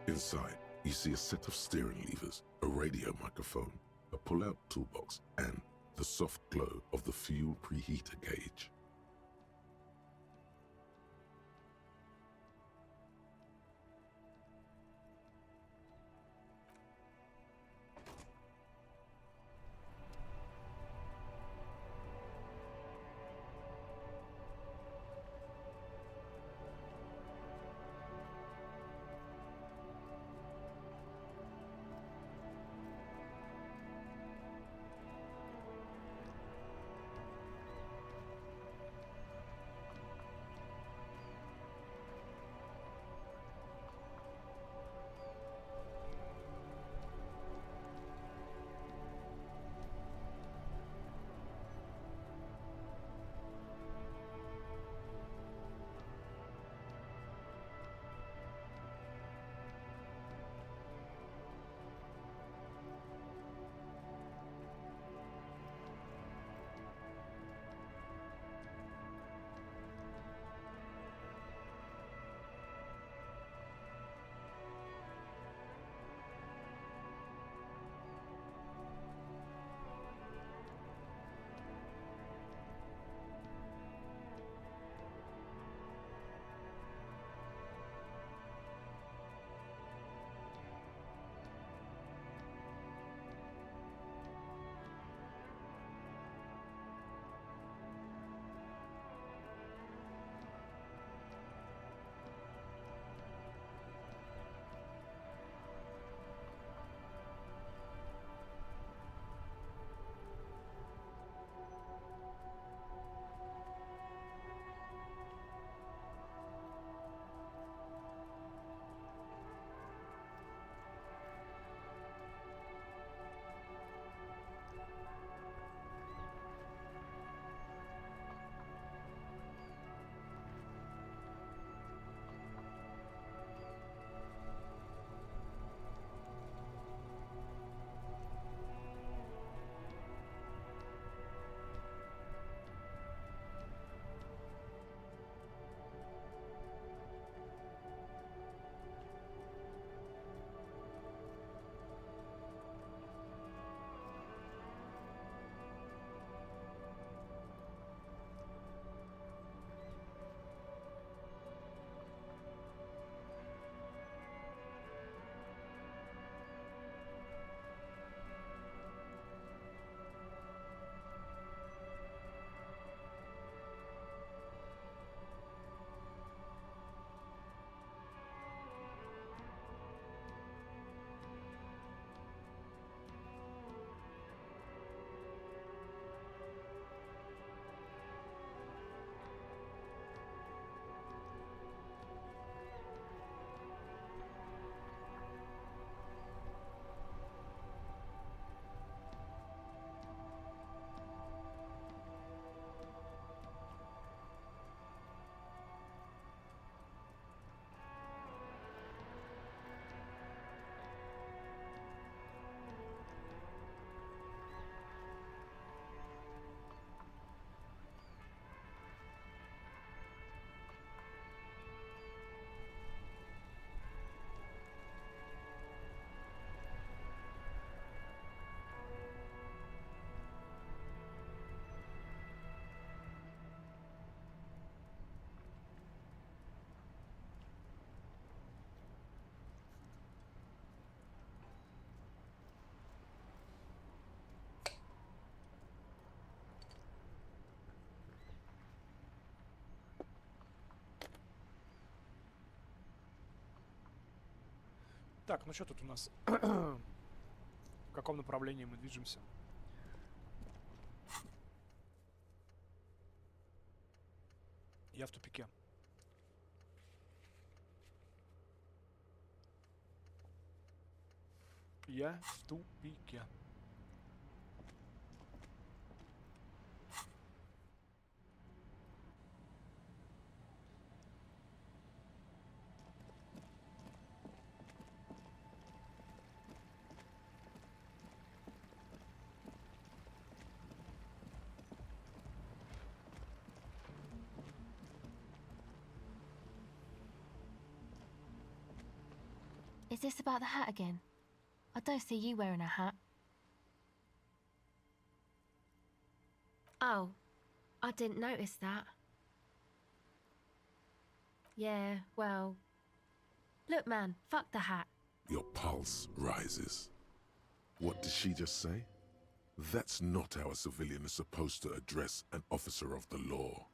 Inside, you see a set of steering levers, a radio microphone, a pull-out toolbox, and the soft glow of the fuel preheater gauge. Так, ну что тут у нас? В каком направлении мы движемся? Я в тупике. Я в тупике. Is this about the hat again? I don't see you wearing a hat. Oh, I didn't notice that. Yeah, well... Look, man, fuck the hat. Your pulse rises. What did she just say? That's not how a civilian is supposed to address an officer of the law.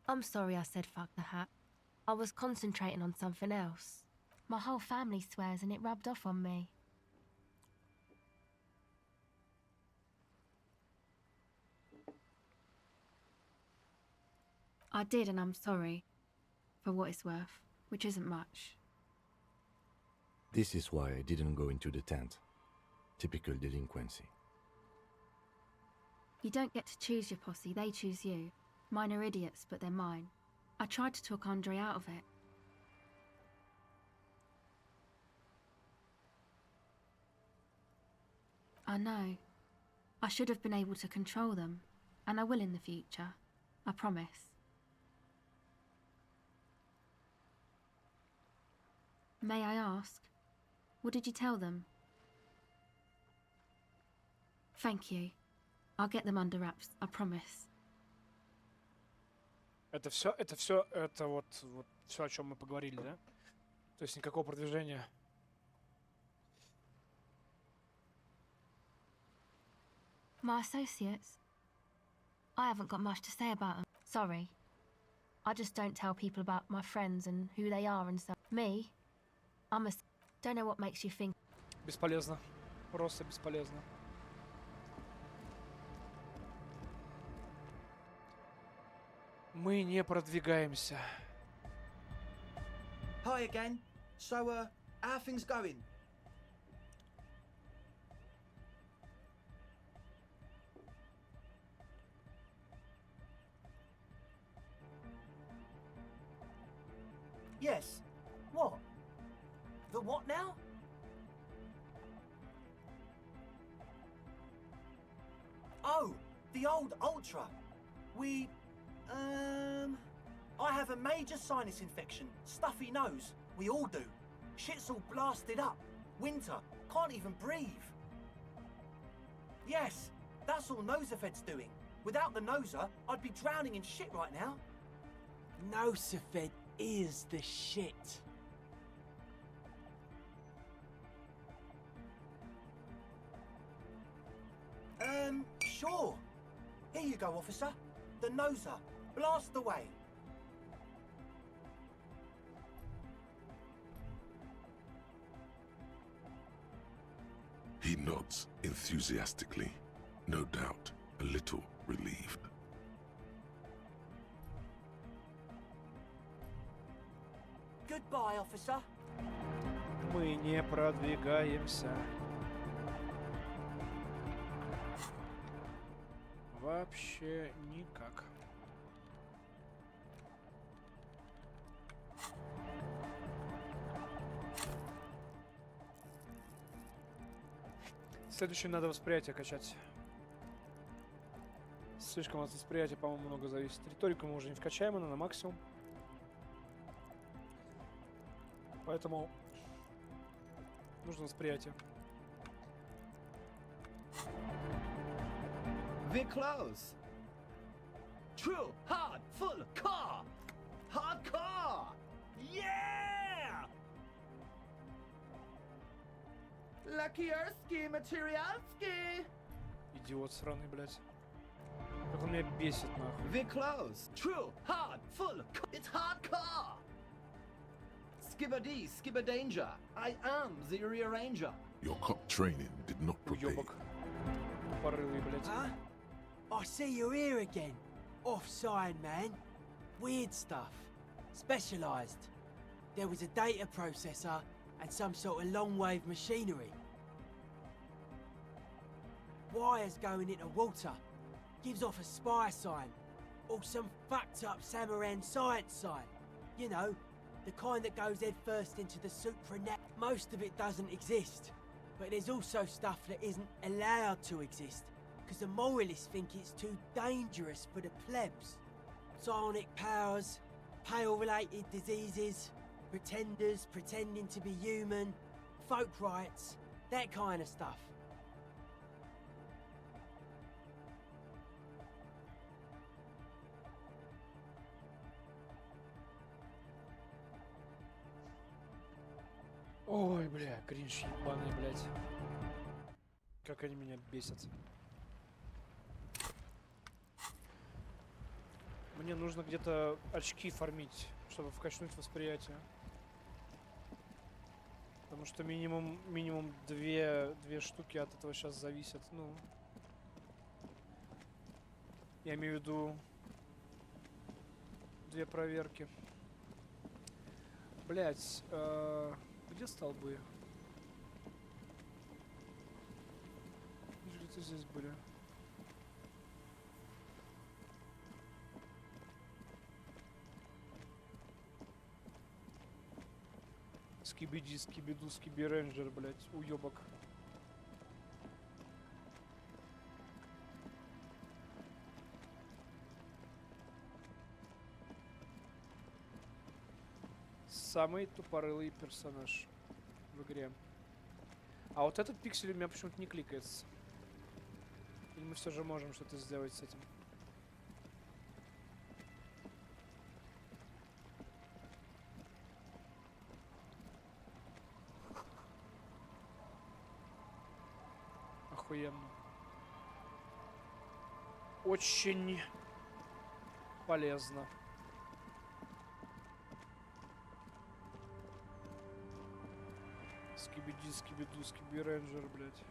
I'm sorry I said fuck the hat. I was concentrating on something else. My whole family swears and it rubbed off on me. I did, and I'm sorry. For what it's worth, which isn't much. This is why I didn't go into the tent. Typical delinquency. You don't get to choose your posse, they choose you. Mine are idiots, but they're mine. I tried to talk Andre out of it. I know. I should have been able to control them, and I will in the future. I promise. May I ask, what did you tell them? Thank you. I'll get them under wraps, I promise. Это все, это вот все, о чем мы поговорили, да? То есть никакого продвижения. My associates? I haven't got much to say about them. Sorry. I just don't tell people about my friends and who they are and stuff. Me? I'm a... Don't know what makes you think... Бесполезно. Просто бесполезно. Мы не продвигаемся. Hi again. So, how are things going? Yes. What? The what now? Oh, the old Ultra. I have a major sinus infection, stuffy nose. We all do. Shit's all blasted up. Winter. Can't even breathe. Yes, that's all Nosafed's doing. Without the Noser, I'd be drowning in shit right now. Nosafed is the shit. Sure. Here you go, officer. The Noser. Blast away. He nods enthusiastically, no doubt a little relieved. Goodbye, officer. Мы не продвигаемся. Вообще никак. Следующим надо восприятие качать. Слишком от восприятия, по-моему, много зависит. Риторику мы уже не вкачаем, она на максимум. Поэтому нужно восприятие. We're close. True, hard, full car. Hard car. Yeah! Lucky-erski, materialski. Идиот сраный, блядь. Как он меня бесит, нахуй. We're close. True, hard, full. It's hard car. Skibber-D, skibber-danger. I am the rearranger. Your cop training did not prepare you. Уёбок. Порылый, блядь. Huh? I see you're here again. Off-sign, man. Weird stuff. Specialised. There was a data processor and some sort of long-wave machinery. Wires going into water. Gives off a spy sign. Or some fucked-up Samaran science sign. You know, the kind that goes head first into the supranet. Most of it doesn't exist. But there's also stuff that isn't allowed to exist. Because the moralists think it's too dangerous for the plebs. psionic powers, pale-related diseases, pretenders pretending to be human, folk rights, that kind of stuff. Ой, бля, кринж ебаный, блядь. Как они меня бесят. Мне нужно где-то очки фармить, чтобы вкачнуть восприятие. Потому что минимум две штуки от этого сейчас зависят. Ну, я имею в виду 2 проверки. Блять, где столбы? Они же где-то здесь были. Скибиди, скибиду, скибиренджер, блять, уёбок. Самый тупорылый персонаж в игре. А вот этот пиксель у меня почему-то не кликается. Или мы все же можем что-то сделать с этим? Охуенно. Очень полезно. Скибиди, скибиду, скибиренджер, блядь.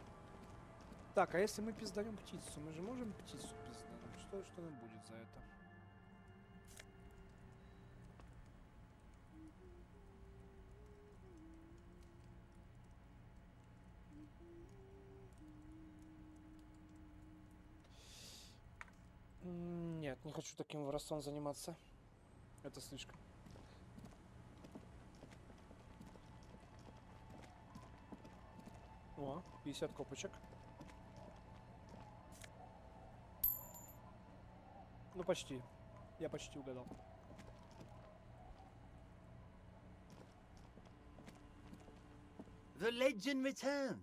Так, а если мы пизданем птицу? Мы же можем птицу пиздануть? Что нам будет за это? Нет, не хочу таким воровством заниматься. Это слишком. О, 50 копочек. Ну, почти. Я почти угадал. The legend returns.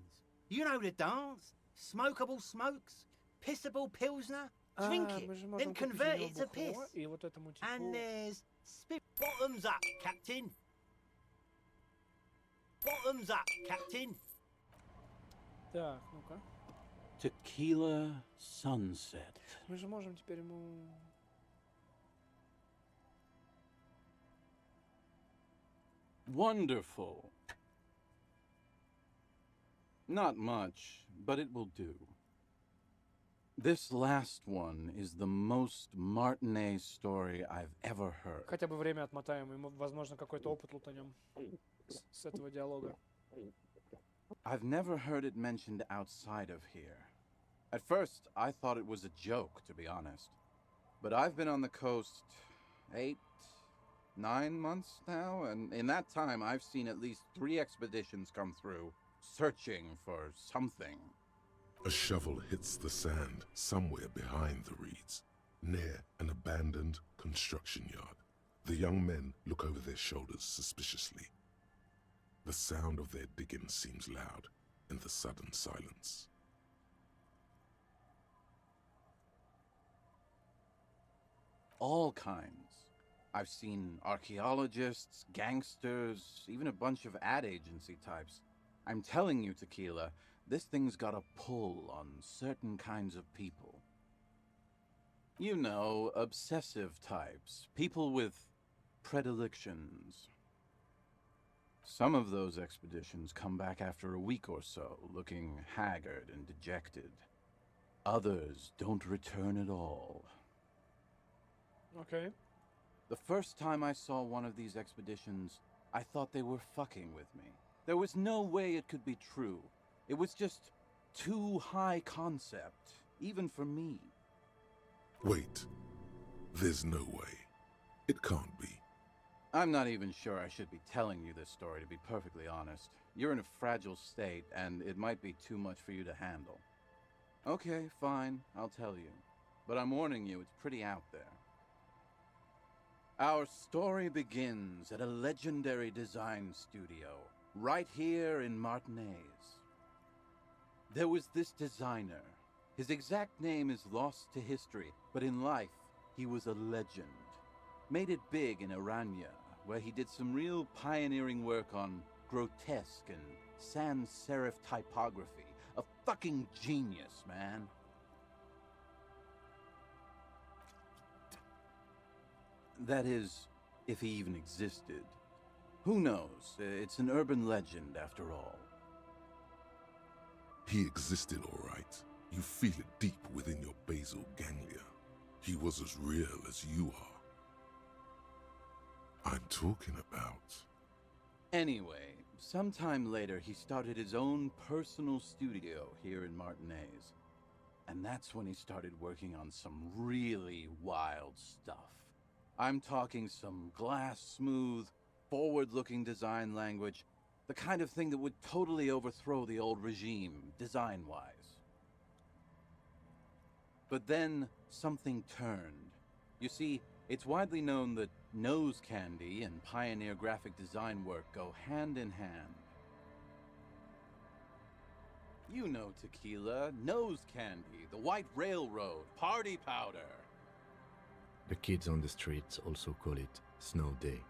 You know the dance. Smokable smokes, pissable pilsner. Drink it, then convert it to piss. И вот этому типу... And there's spit. Bottoms up, Captain. Bottoms up, Captain. Так, ну-ка. Tequila Sunset. Мы же можем теперь ему... Wonderful. Not much, but it will do. This last one is the most Martinet story I've ever heard. Хотя бы время отмотаем, и, возможно, какой-то опыт лутанем с этого диалога. I've never heard it mentioned outside of here. At first, I thought it was a joke, to be honest. But I've been on the coast 8, 9 months now, and in that time, I've seen at least 3 expeditions come through, searching for something. A shovel hits the sand somewhere behind the reeds, near an abandoned construction yard. The young men look over their shoulders suspiciously. The sound of their digging seems loud in the sudden silence. All kinds. I've seen archaeologists, gangsters, even a bunch of ad agency types. I'm telling you, Tequila, this thing's got a pull on certain kinds of people. You know, obsessive types, people with predilections. Some of those expeditions come back after a week or so, looking haggard and dejected. Others don't return at all. Okay. The first time I saw one of these expeditions, I thought they were fucking with me. There was no way it could be true. It was just too high concept, even for me. Wait. There's no way. It can't be. I'm not even sure I should be telling you this story, to be perfectly honest. You're in a fragile state, and it might be too much for you to handle. Okay, fine, I'll tell you. But I'm warning you, it's pretty out there. Our story begins at a legendary design studio, right here in Martinez. There was this designer. His exact name is lost to history, but in life, he was a legend. Made it big in Aranya, where he did some real pioneering work on grotesque and sans serif typography. A fucking genius, man. That is, if he even existed. Who knows? It's an urban legend, after all. He existed, all right. You feel it deep within your basal ganglia. He was as real as you are. I'm talking about... Anyway, sometime later he started his own personal studio here in Martinez. And that's when he started working on some really wild stuff. I'm talking some glass-smooth, forward-looking design language, the kind of thing that would totally overthrow the old regime, design-wise. But then, something turned. You see, it's widely known that nose candy and pioneer graphic design work go hand in hand. You know tequila, nose candy, the white railroad, party powder. The kids on the streets also call it Snow Day.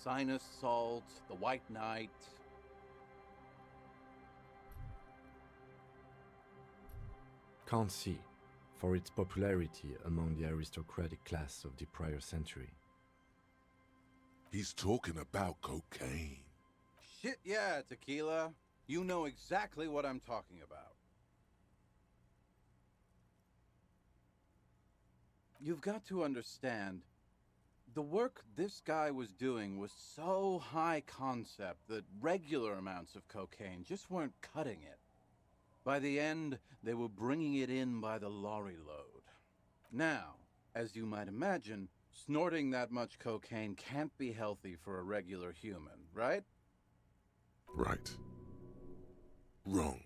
Sinus salt, the white knight. Can't see, for its popularity among the aristocratic class of the prior century. He's talking about cocaine. Shit, yeah, tequila. You know exactly what I'm talking about. You've got to understand, the work this guy was doing was so high concept that regular amounts of cocaine just weren't cutting it. By the end, they were bringing it in by the lorry load. Now, as you might imagine, snorting that much cocaine can't be healthy for a regular human, right? Right. Wrong.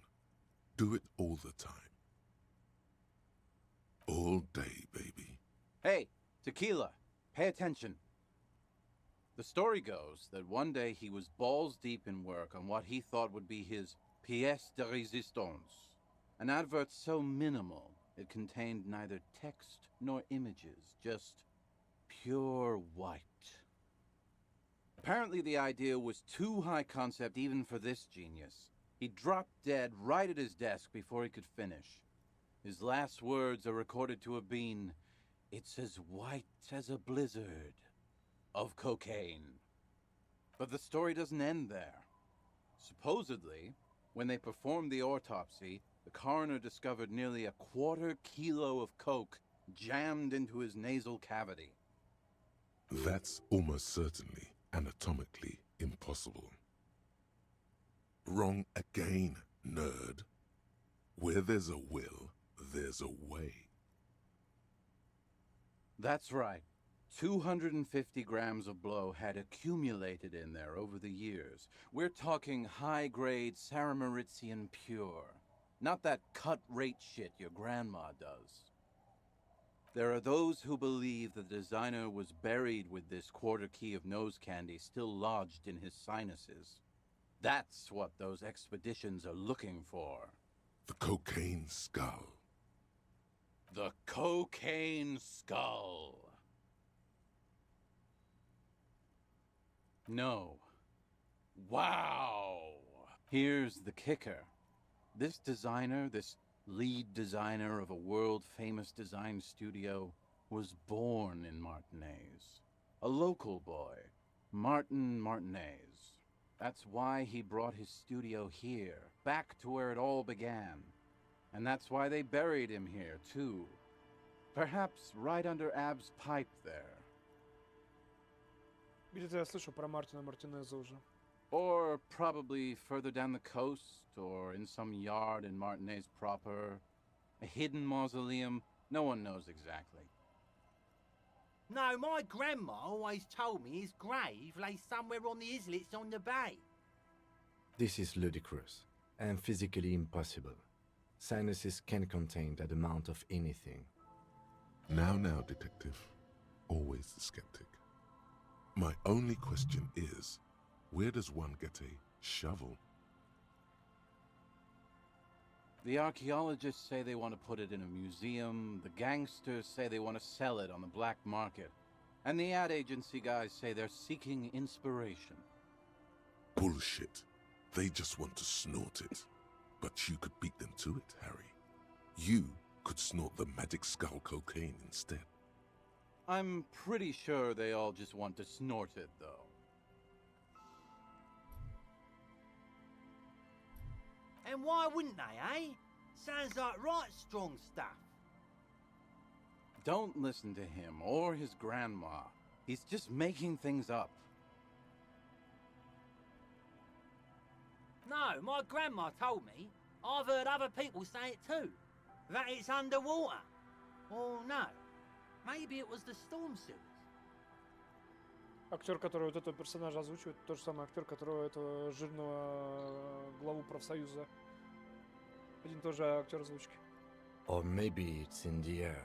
Do it all the time. All day, baby. Hey, tequila, pay attention. The story goes that one day he was balls deep in work on what he thought would be his pièce de résistance, an advert so minimal it contained neither text nor images, just pure white. Apparently the idea was too high concept even for this genius. He dropped dead right at his desk before he could finish. His last words are recorded to have been, "It's as white as a blizzard of cocaine." But the story doesn't end there. Supposedly, when they performed the autopsy, the coroner discovered nearly 1/4 kilo of coke jammed into his nasal cavity. That's almost certainly anatomically impossible. Wrong again, nerd. Where there's a will, there's a way. That's right. 250 grams of blow had accumulated in there over the years. We're talking high-grade Saramaritsian pure. Not that cut-rate shit your grandma does. There are those who believe the designer was buried with this 1/4 key of nose candy still lodged in his sinuses. That's what those expeditions are looking for. The cocaine skull. The cocaine skull. No. Wow! Here's the kicker. This designer, this lead designer of a world-famous design studio, was born in Martinez. A local boy, Martin Martinez. That's why he brought his studio here, back to where it all began. And that's why they buried him here, too. Perhaps right under Ab's pipe there. Где-то я слышал про Мартина Мартинеза уже. Or probably further down the coast, or in some yard in Martinez proper. A hidden mausoleum, no one knows exactly. No, my grandma always told me his grave lay somewhere on the islets on the bay. This is ludicrous and physically impossible. Sinuses can contain that amount of anything. Now, detective. always the skeptic. My only question is, where does one get a shovel? The archaeologists say they want to put it in a museum, the gangsters say they want to sell it on the black market, and the ad agency guys say they're seeking inspiration. Bullshit. They just want to snort it. But you could beat them to it, Harry. You could snort the magic skull cocaine instead. I'm pretty sure they all just want to snort it, though. And why wouldn't they, eh? Sounds like right strong stuff. Don't listen to him or his grandma. He's just making things up. No, my grandma told me. I've heard other people say it too. That it's underwater. Or no, maybe it was the storm sewers. Актер, который вот этого персонажа озвучивает, тот же самый актер, которого этого жирного главу профсоюза. Один тоже актер озвучки. Or maybe it's in the air,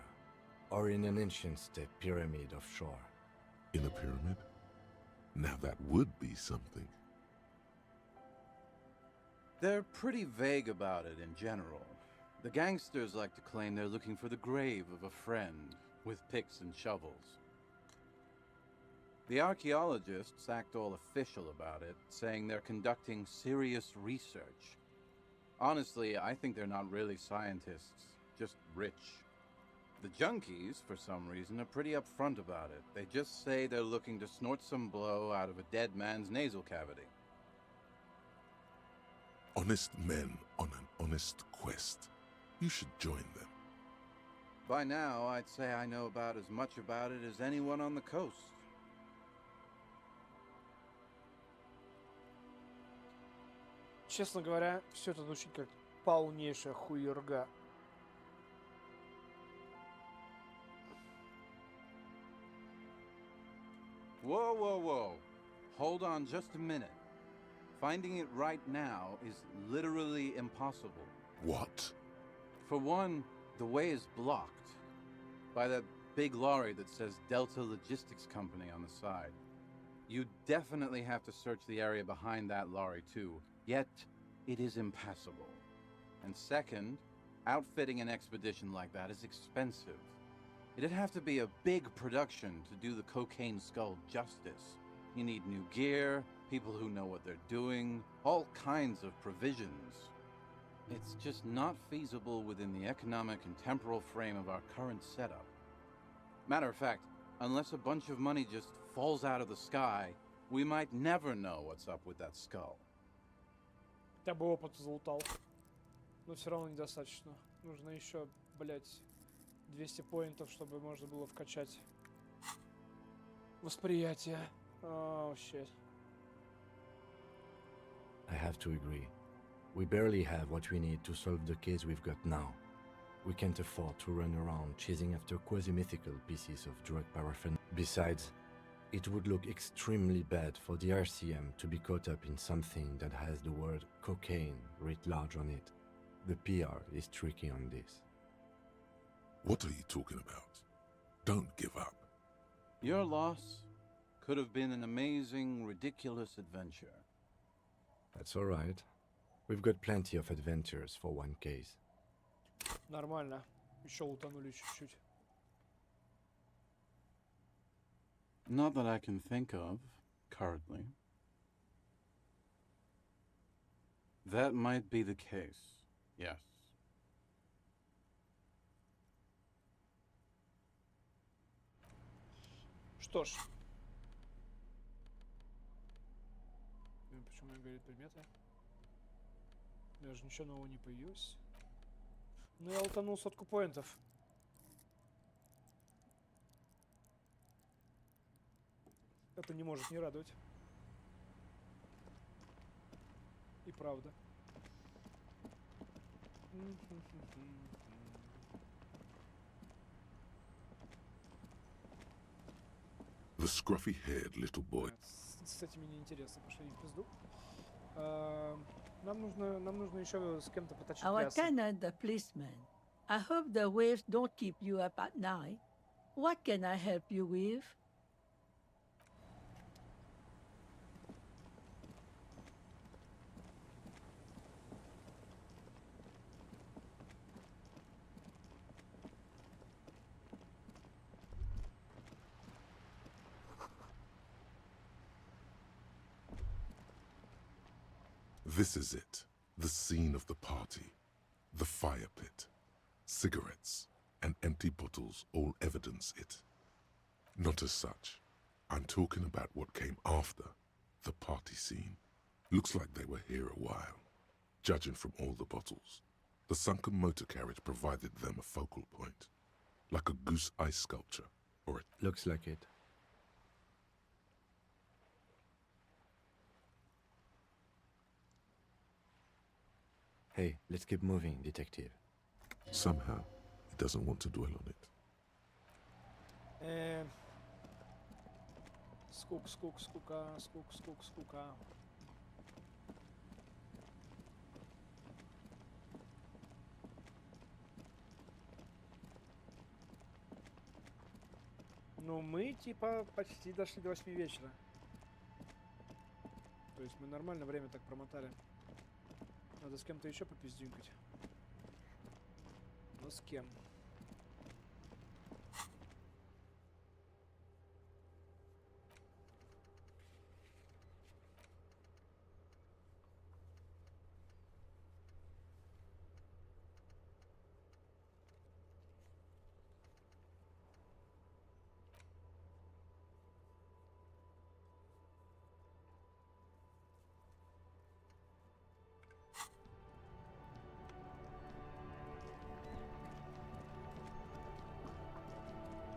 or in an ancient step pyramid offshore. In a pyramid? Now that would be something. They're pretty vague about it in general. The gangsters like to claim they're looking for the grave of a friend, with picks and shovels. The archaeologists act all official about it, saying they're conducting serious research. Honestly, I think they're not really scientists, just rich. The junkies, for some reason, are pretty upfront about it. They just say they're looking to snort some blow out of a dead man's nasal cavity. Honest men on an honest quest. You should join them. By now, I'd say I know about as much about it as anyone on the coast. Честно говоря, все это звучит как полнейшая хуерга. Whoa, whoa, whoa. Hold on just a minute. Finding it right now is literally impossible. What? For one, the way is blocked by that big lorry that says Delta Logistics Company on the side. You definitely have to search the area behind that lorry too, yet it is impassable. And second, outfitting an expedition like that is expensive. It'd have to be a big production to do the cocaine skull justice. You need new gear, people who know what they're doing, all kinds of provisions. It's just not feasible within the economic and temporal frame of our current setup. Matter of fact, unless a bunch of money just falls out of the sky, we might never know what's up with that skull. Хотя бы опыт залутал. Но все равно недостаточно. Нужно еще, блять, 200 поинтов, чтобы можно было вкачать восприятие. Oh, shit. I have to agree. We barely have what we need to solve the case we've got now. We can't afford to run around chasing after quasi-mythical pieces of drug paraphernalia. Besides, it would look extremely bad for the RCM to be caught up in something that has the word cocaine writ large on it. The PR is tricky on this. What are you talking about? Don't give up. Your loss could have been an amazing, ridiculous adventure. That's all right. We've got plenty of adventures for one case. Нормально. Еще утонули чуть-чуть. Not that I can think of, currently. That might be the case, yes. Что ж. Почему не говорит предметы? Даже ничего нового не появилось. Ну я утонул 100 поинтов. Это не может не радовать. И правда. The scruffy-haired little boy. С этими неинтересно, пошли в пизду. Нам нужно еще с кем-то поточить Our плясы. tenant, the policeman. I hope the waves don't keep you up at night. What can I help you with? This is it, the scene of the party. The fire pit. Cigarettes and empty bottles all evidence it. Not as such. I'm talking about what came after the party scene. Looks like they were here a while, judging from all the bottles. The sunken motor carriage provided them a focal point, like a goose ice sculpture, or a... Looks like it. Hey, let's keep moving, detective. Somehow, he doesn't want to dwell on it. Скука. Ну, мы, типа, почти дошли до 8 вечера. То есть мы нормально время так промотали. Надо с кем-то еще попиздюнькать. Но с кем?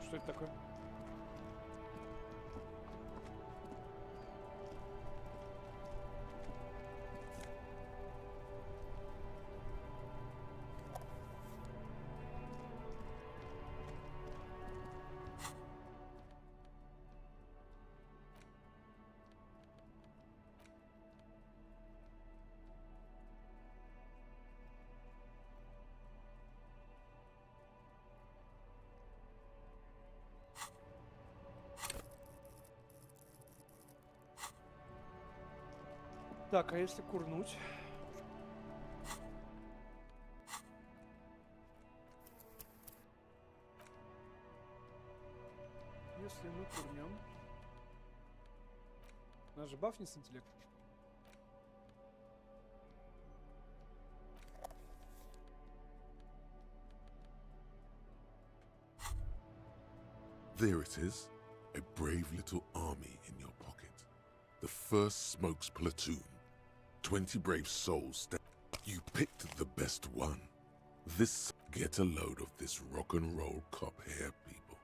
Что это такое? Так, а если курнуть? Если мы курнем... У нас же бафнет с интеллект. There it is, a brave little army in your pocket. The first Smokes platoon. 20 brave souls. You picked the best one. Get a load of this rock and roll cop here, people.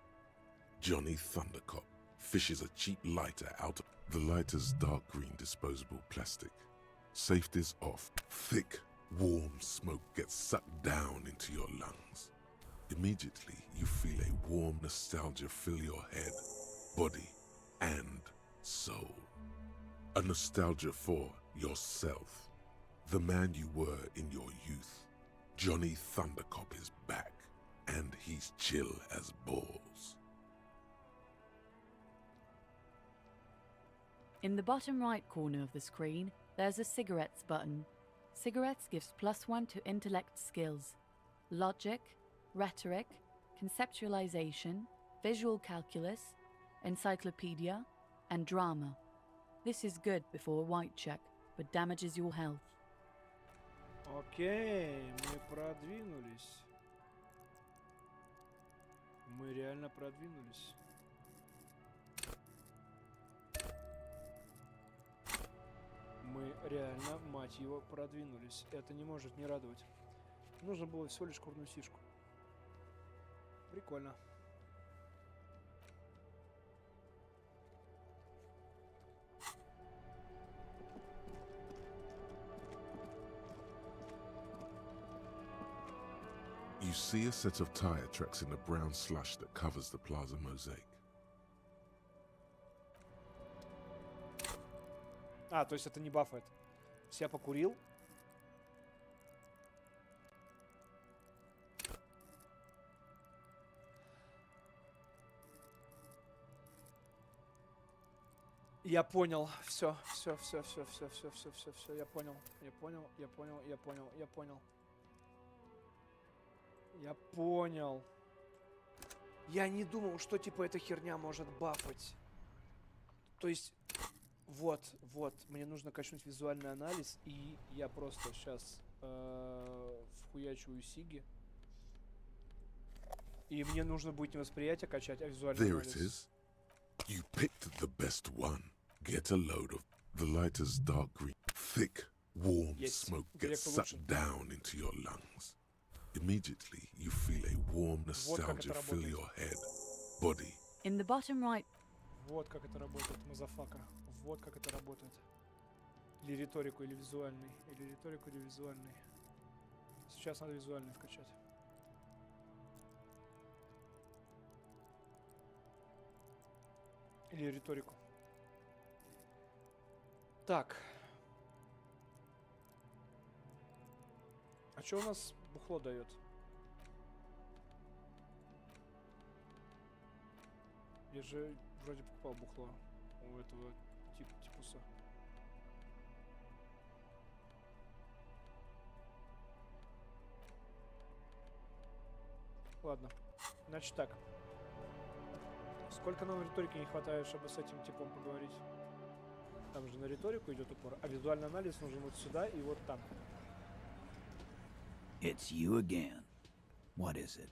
Johnny Thundercop fishes a cheap lighter out of the lighter's dark green disposable plastic. Safety's off. Thick, warm smoke gets sucked down into your lungs. Immediately, you feel a warm nostalgia fill your head, body, and soul. A nostalgia for yourself, the man you were in your youth. Johnny Thundercop is back, and he's chill as balls. In the bottom right corner of the screen, there's a cigarettes button. Cigarettes gives +1 to intellect skills, logic, rhetoric, conceptualization, visual calculus, encyclopedia, and drama. This is good before a white check, but damages your health. Окей, мы продвинулись. Мы реально продвинулись. Мы реально, мать его, продвинулись. Это не может не радовать. Нужно было всего лишь курнуть сишку. Прикольно. You see a set of tire tracks in the brown slush that covers the plaza mosaic. А, то есть это не бафает. Я покурил. Я понял. Все. Я понял. Я не думал, что типа эта херня может бафать. То есть, вот, мне нужно качнуть визуальный анализ, и я просто сейчас вхуячиваю сиги. И мне нужно будет не восприятие качать, а визуальный There анализ. it is. You picked the best one. Get a load of the lightest dark green. Thick, warm Yes, smoke direct gets sucked solution. down into your lungs. Immediately, you feel a warm nostalgia это fill работает. your head, body. In the bottom right. Вот как это работает, мазафака. Вот как это работает. Или риторику, или визуальный. Сейчас надо визуальный вкачать. Или риторику. Так. А что у нас бухло дает? Я же вроде покупал бухло у этого типуса. Ладно. Значит так. Сколько нам риторики не хватает, чтобы с этим типом поговорить? Там же на риторику идет упор, а визуальный анализ нужен вот сюда и вот там. It's you again. What is it?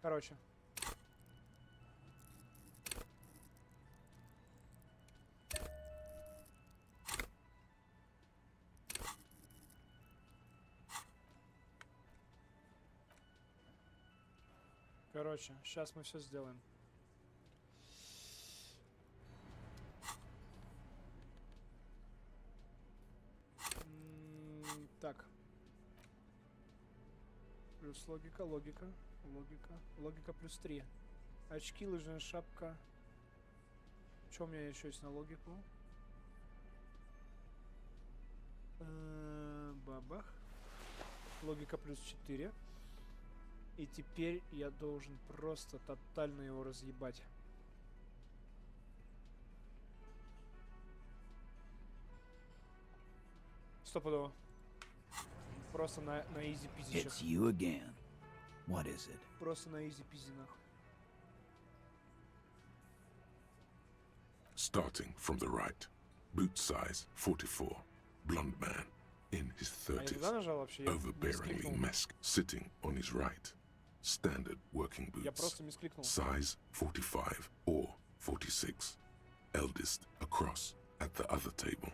Короче. Сейчас мы все сделаем. Так. Плюс логика плюс 3. Очки, лыжная шапка. Что у меня еще есть на логику? Бабах. Логика плюс 4. И теперь я должен просто тотально его разъебать. Стопудово. Просто на изи-пизи. It's you again. What is it? Просто на изи-пизи нахуй. Starting from the right. Boot size 44. Blonde man in his А я туда 30s. нажал вообще? Я Overbearingly мискликнул. masked, sitting on his right. Standard working Я boots. просто мискликнул. Size 45 or 46. Eldest across at the other table.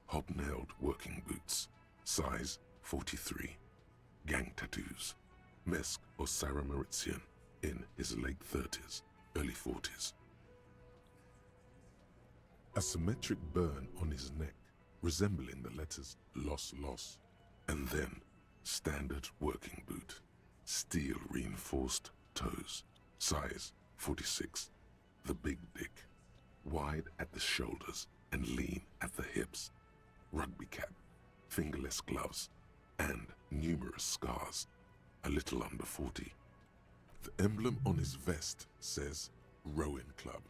Hobnailed working boots. Size 43. Gang tattoos. Mesk or Sarah Mauritian in his late 30s, early 40s. A symmetric burn on his neck, resembling the letters loss loss. And then, standard working boot. Steel reinforced toes. Size 46. The big dick. Wide at the shoulders and lean at the hips. Rugby cap. Fingerless gloves. And numerous scars. A little under 40. The emblem on his vest says Rowing Club.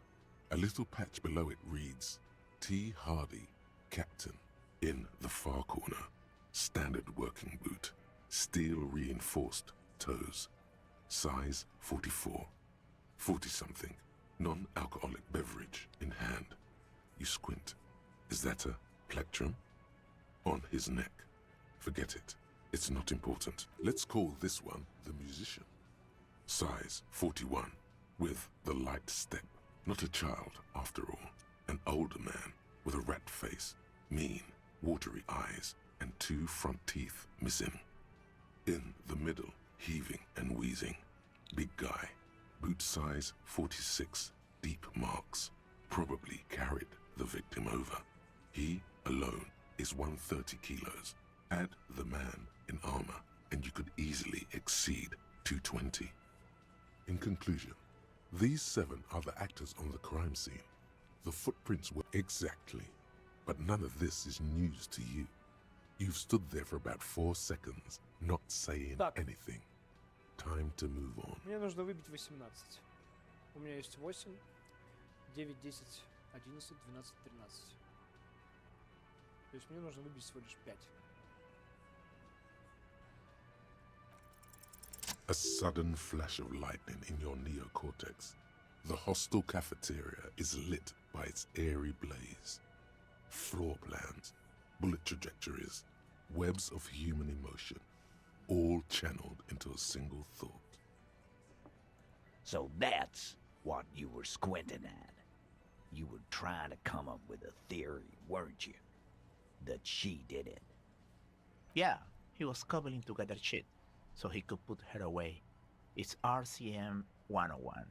A little patch below it reads T. Hardy, Captain. In the far corner, standard working boot. Steel reinforced toes. Size 44. 40-something. Non-alcoholic beverage in hand. You squint. Is that a plectrum? On his neck. Forget it. It's not important. Let's call this one the musician. Size 41. With the light step. Not a child, after all. An older man with a rat face. Mean, watery eyes, and 2 front teeth missing. In the middle, heaving and wheezing. Big guy. Boot size 46. Deep marks. Probably carried the victim over. He alone is 130 kilos. Add the man in armor, and you could easily exceed 220. In conclusion, these 7 are the actors on the crime scene. The footprints were exactly. But none of this is news to you. You've stood there for about 4 seconds, not saying Так. anything. Time to move on. Мне нужно выбить 18. У меня есть 8, 9, 10, 11, 12, 13. То есть мне нужно выбить всего лишь 5. A sudden flash of lightning in your neocortex. The hostel cafeteria is lit by its airy blaze. Floor plans, bullet trajectories, webs of human emotion, all channeled into a single thought. So that's what you were squinting at. You were trying to come up with a theory, weren't you? That she did it. Yeah, he was cobbling together shit so he could put her away. It's RCM 101.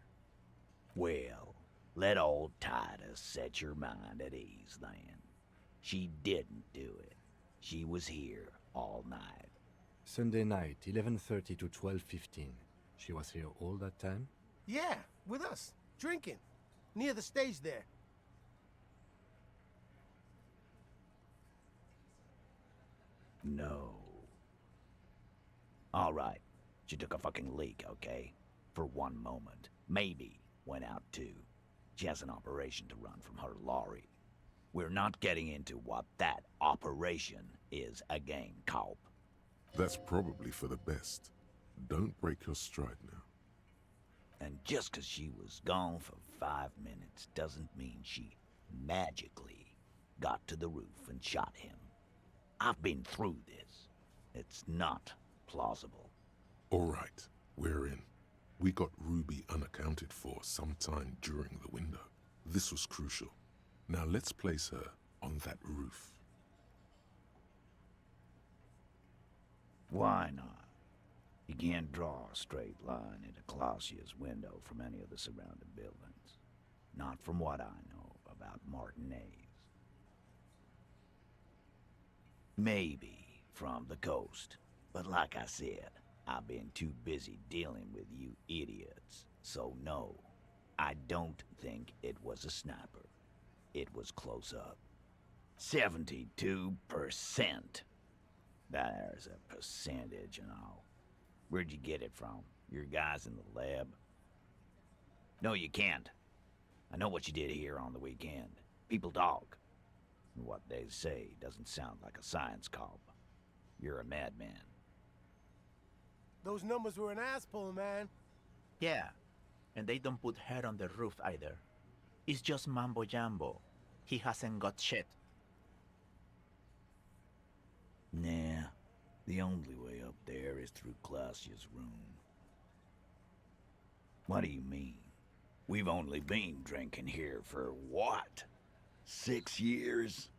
Well, let old Titus set your mind at ease then. She didn't do it. She was here all night. Sunday night, 11:30 to 12:15. She was here all that time? Yeah, with us, drinking, near the stage there. No. All right, she took a fucking leak, okay? For one moment. Maybe went out too. She has an operation to run from her lorry. We're not getting into what that operation is again, Cope. That's probably for the best. Don't break your stride now. And just 'cause she was gone for 5 minutes doesn't mean she magically got to the roof and shot him. I've been through this. It's not plausible. All right, we're in. We got Ruby unaccounted for sometime during the window. This was crucial. Now let's place her on that roof. Why not? You can't draw a straight line into Clausia's window from any of the surrounding buildings. Not from what I know about Martinez. Maybe from the coast. But like I said, I've been too busy dealing with you idiots. So no, I don't think it was a sniper. It was close up. 72%. There's a percentage and all. Where'd you get it from? Your guys in the lab? No, you can't. I know what you did here on the weekend. People talk. And what they say doesn't sound like a science cop. You're a madman. Those numbers were an ass pull, man. Yeah, and they don't put her on the roof either. It's just mambo jambo. He hasn't got shit. Nah, the only way up there is through Clausia's room. What do you mean? We've only been drinking here for what? 6 years?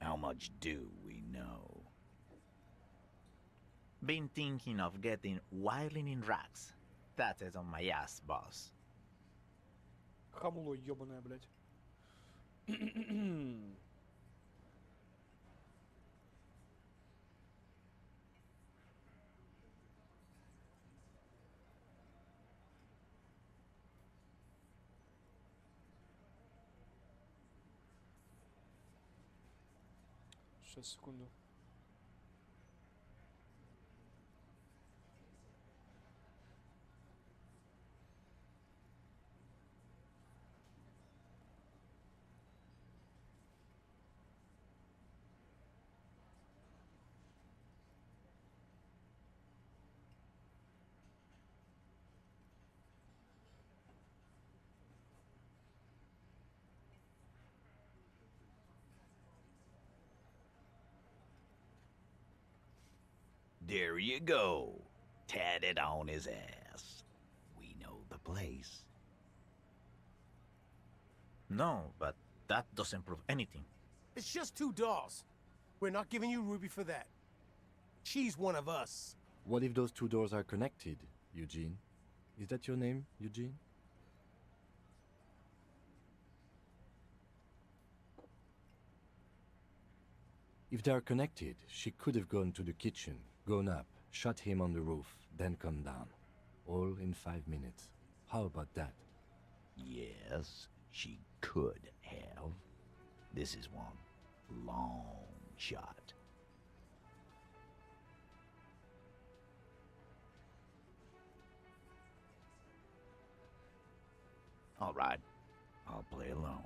How much do we know? Been thinking of getting wilding in racks. That is on my ass, boss. Хамло ёбаное, блядь. Сейчас, секунду. There you go. Tatted on his ass. We know the place. No, but that doesn't prove anything. It's just 2 dolls. We're not giving you Ruby for that. She's one of us. What if those 2 doors are connected, Eugene? Is that your name, Eugene? If they are connected, she could have gone to the kitchen, gone up, shot him on the roof, then come down. All in 5 minutes. How about that? Yes, she could have. This is one long shot. All right, I'll play alone.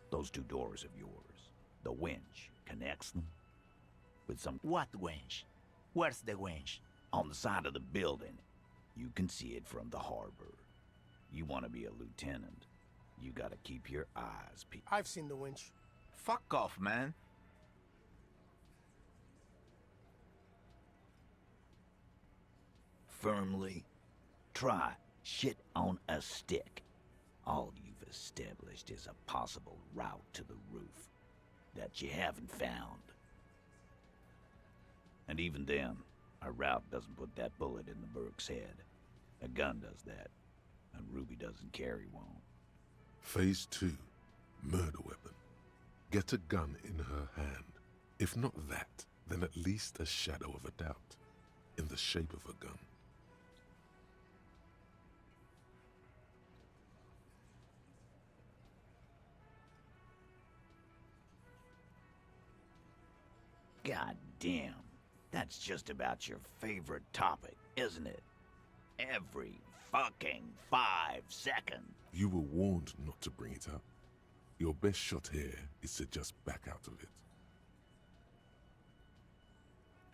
Those two doors of yours, the winch connects them with some... What winch? Where's the winch? On the side of the building. You can see it from the harbor. You want to be a lieutenant, you gotta keep your eyes peeled. I've seen the winch. Fuck off, man. Firmly. Try shit on a stick. All you've established is a possible route to the roof that you haven't found. And even then, a route doesn't put that bullet in the Burke's head. A gun does that, and Ruby doesn't carry one. Phase 2. Murder weapon. Get a gun in her hand. If not that, then at least a shadow of a doubt. In the shape of a gun. God damn. That's just about your favorite topic, isn't it? Every fucking 5 seconds. You were warned not to bring it up. Your best shot here is to just back out of it.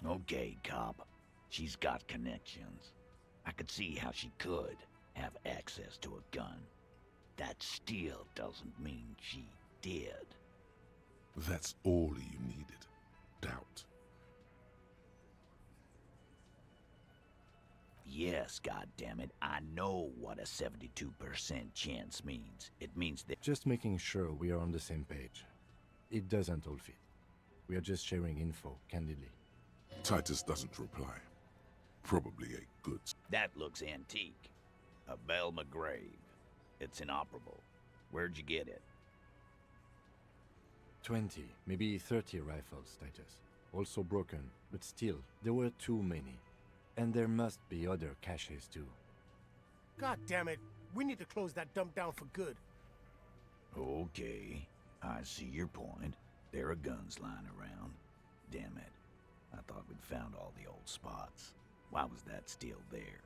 Okay, cop. She's got connections. I could see how she could have access to a gun. That still doesn't mean she did. That's all you needed. Doubt. Yes, goddammit, I know what a 72% chance means. It means that... Just making sure we are on the same page. It doesn't all fit. We are just sharing info, candidly. Titus doesn't reply. Probably a good... That looks antique. A Bell McGrave. It's inoperable. Where'd you get it? 20, maybe 30 rifles, Titus. Also broken, but still, there were too many. And there must be other caches too. God damn it. We need to close that dump down for good. Okay. I see your point. There are guns lying around. Damn it. I thought we'd found all the old spots. Why was that still there?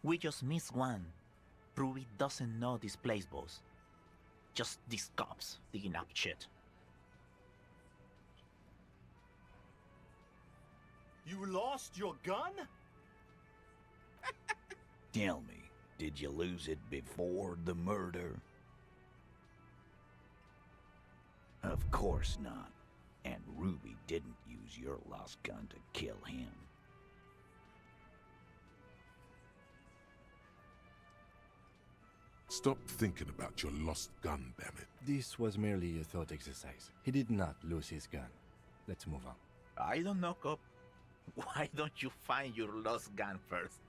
We just missed one. Ruby doesn't know this place, boss. Just these cops digging up shit. You lost your gun? Tell me, did you lose it before the murder? Of course not. And Ruby didn't use your lost gun to kill him. Stop thinking about your lost gun, damn it. This was merely a thought exercise. He did not lose his gun. Let's move on. I don't know, cop. Why don't you find your lost gun first?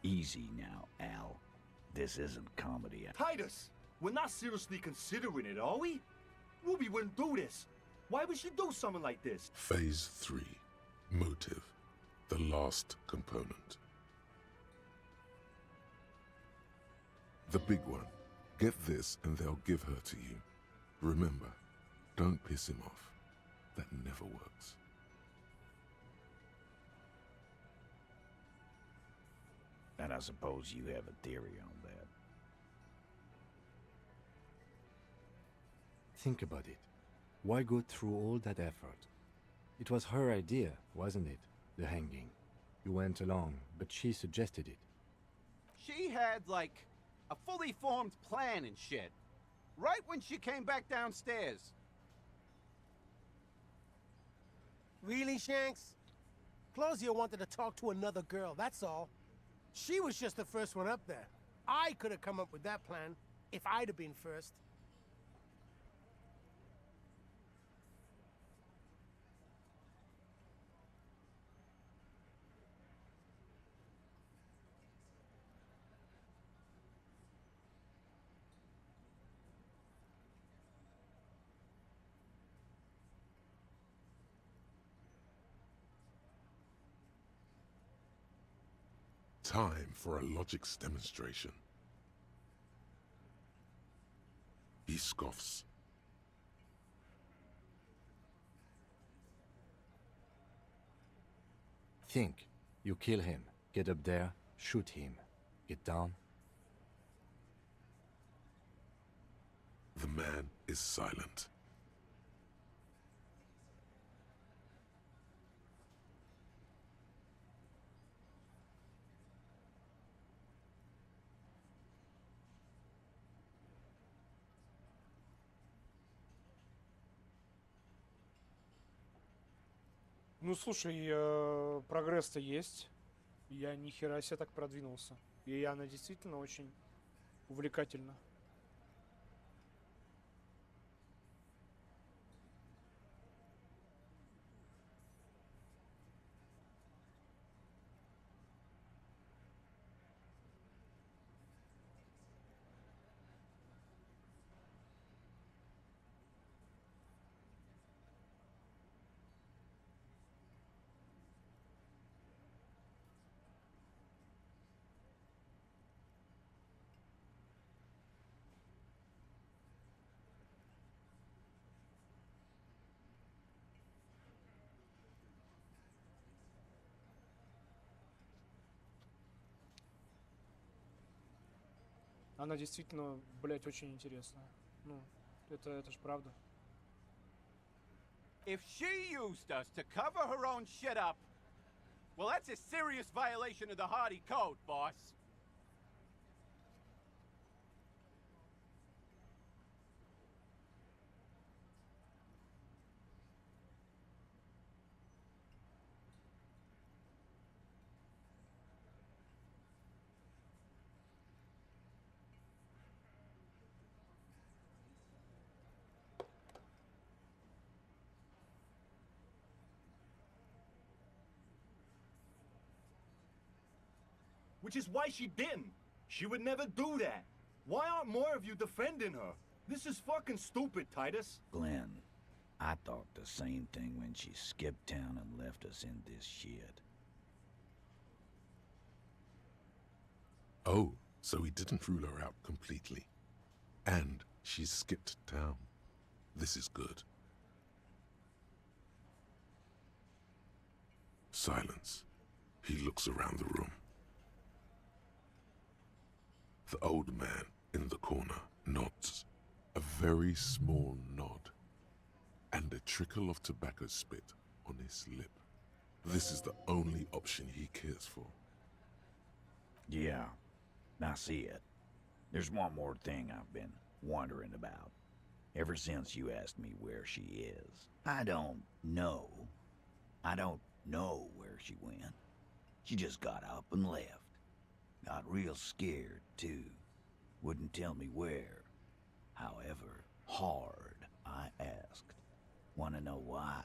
Easy now, Al. This isn't comedy. Titus, we're not seriously considering it, are we? Ruby wouldn't do this. Why would she do something like this? Phase 3. Motive. The last component. The big one. Get this and they'll give her to you. Remember, don't piss him off. That never works. And I suppose you have a theory on that. Think about it. Why go through all that effort? It was her idea, wasn't it? The hanging. You went along, but she suggested it. She had, like, a fully formed plan and shit. Right when she came back downstairs. Really, Shanks? Claudia wanted to talk to another girl, that's all. She was just the first one up there. I could have come up with that plan if I'd have been first. Time for a logics demonstration. scoffs. Think. You kill him. Get up there. Shoot him. Get down. The man is silent. Ну, слушай, прогресс-то есть. Я ни хера себе так продвинулся. И она действительно очень увлекательна. Она действительно, блядь, очень интересная. Ну, это ж правда. If she used us to cover her own shit up, well, that's a serious violation of the Hardy Code, boss. Which is why she didn't. She would never do that. Why aren't more of you defending her? This is fucking stupid, Titus. Glenn, I thought the same thing when she skipped town and left us in this shit. Oh, so he didn't rule her out completely. And she skipped town. This is good. Silence. He looks around the room. The old man in the corner nods. A very small nod. And a trickle of tobacco spit on his lip. This is the only option he cares for. Yeah, I see it. There's one more thing I've been wondering about. Ever since you asked me where she is. I don't know where she went. She just got up and left. Got real scared, too. Wouldn't tell me where. However hard I asked. Wanna know why?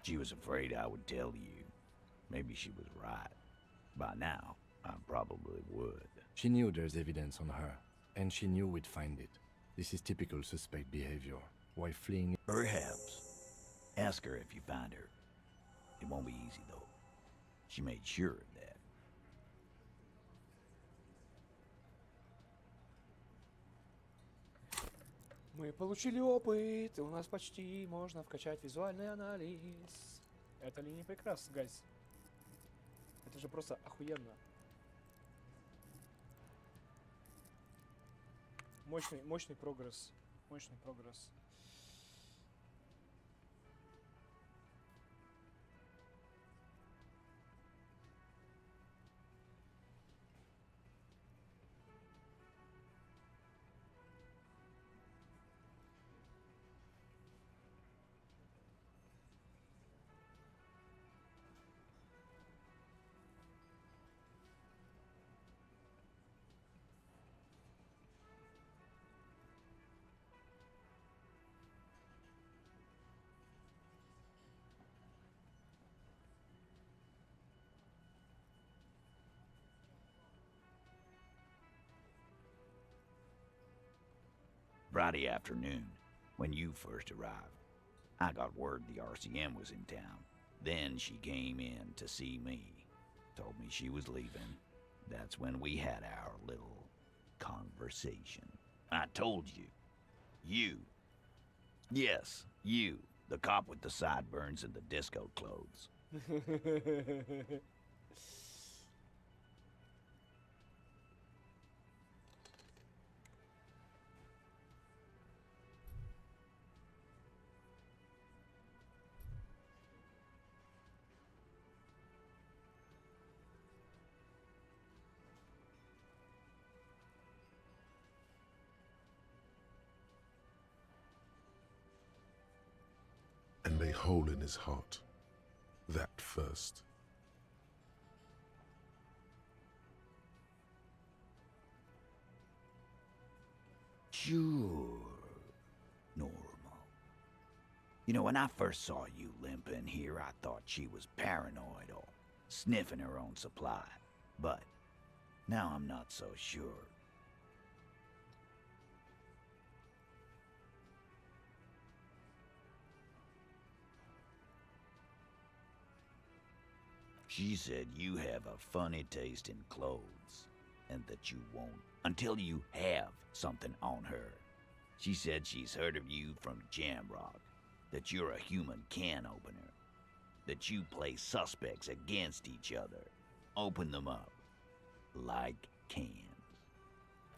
She was afraid I would tell you. Maybe she was right. By now, I probably would. She knew there's evidence on her, and she knew we'd find it. This is typical suspect behavior. Why fleeing? Perhaps. Ask her if you find her. It won't be easy, though. She made sure of that. Мы получили опыт, и у нас почти можно вкачать визуальный анализ. Это ли не прекрасно, гайс? Это же просто охуенно. Мощный прогресс. Мощный прогресс. Friday afternoon, when you first arrived. I got word the RCM was in town. Then she came in to see me. Told me she was leaving. That's when we had our little conversation. I told you. You. Yes, you. The cop with the sideburns and the disco clothes. And a hole in his heart. That first. Sure. Normal. You know, when I first saw you limping here, I thought she was paranoid or sniffing her own supply. But now I'm not so sure. She said you have a funny taste in clothes, and that you won't until you have something on her. She said she's heard of you from Jamrock, that you're a human can opener, that you play suspects against each other, open them up, like cans.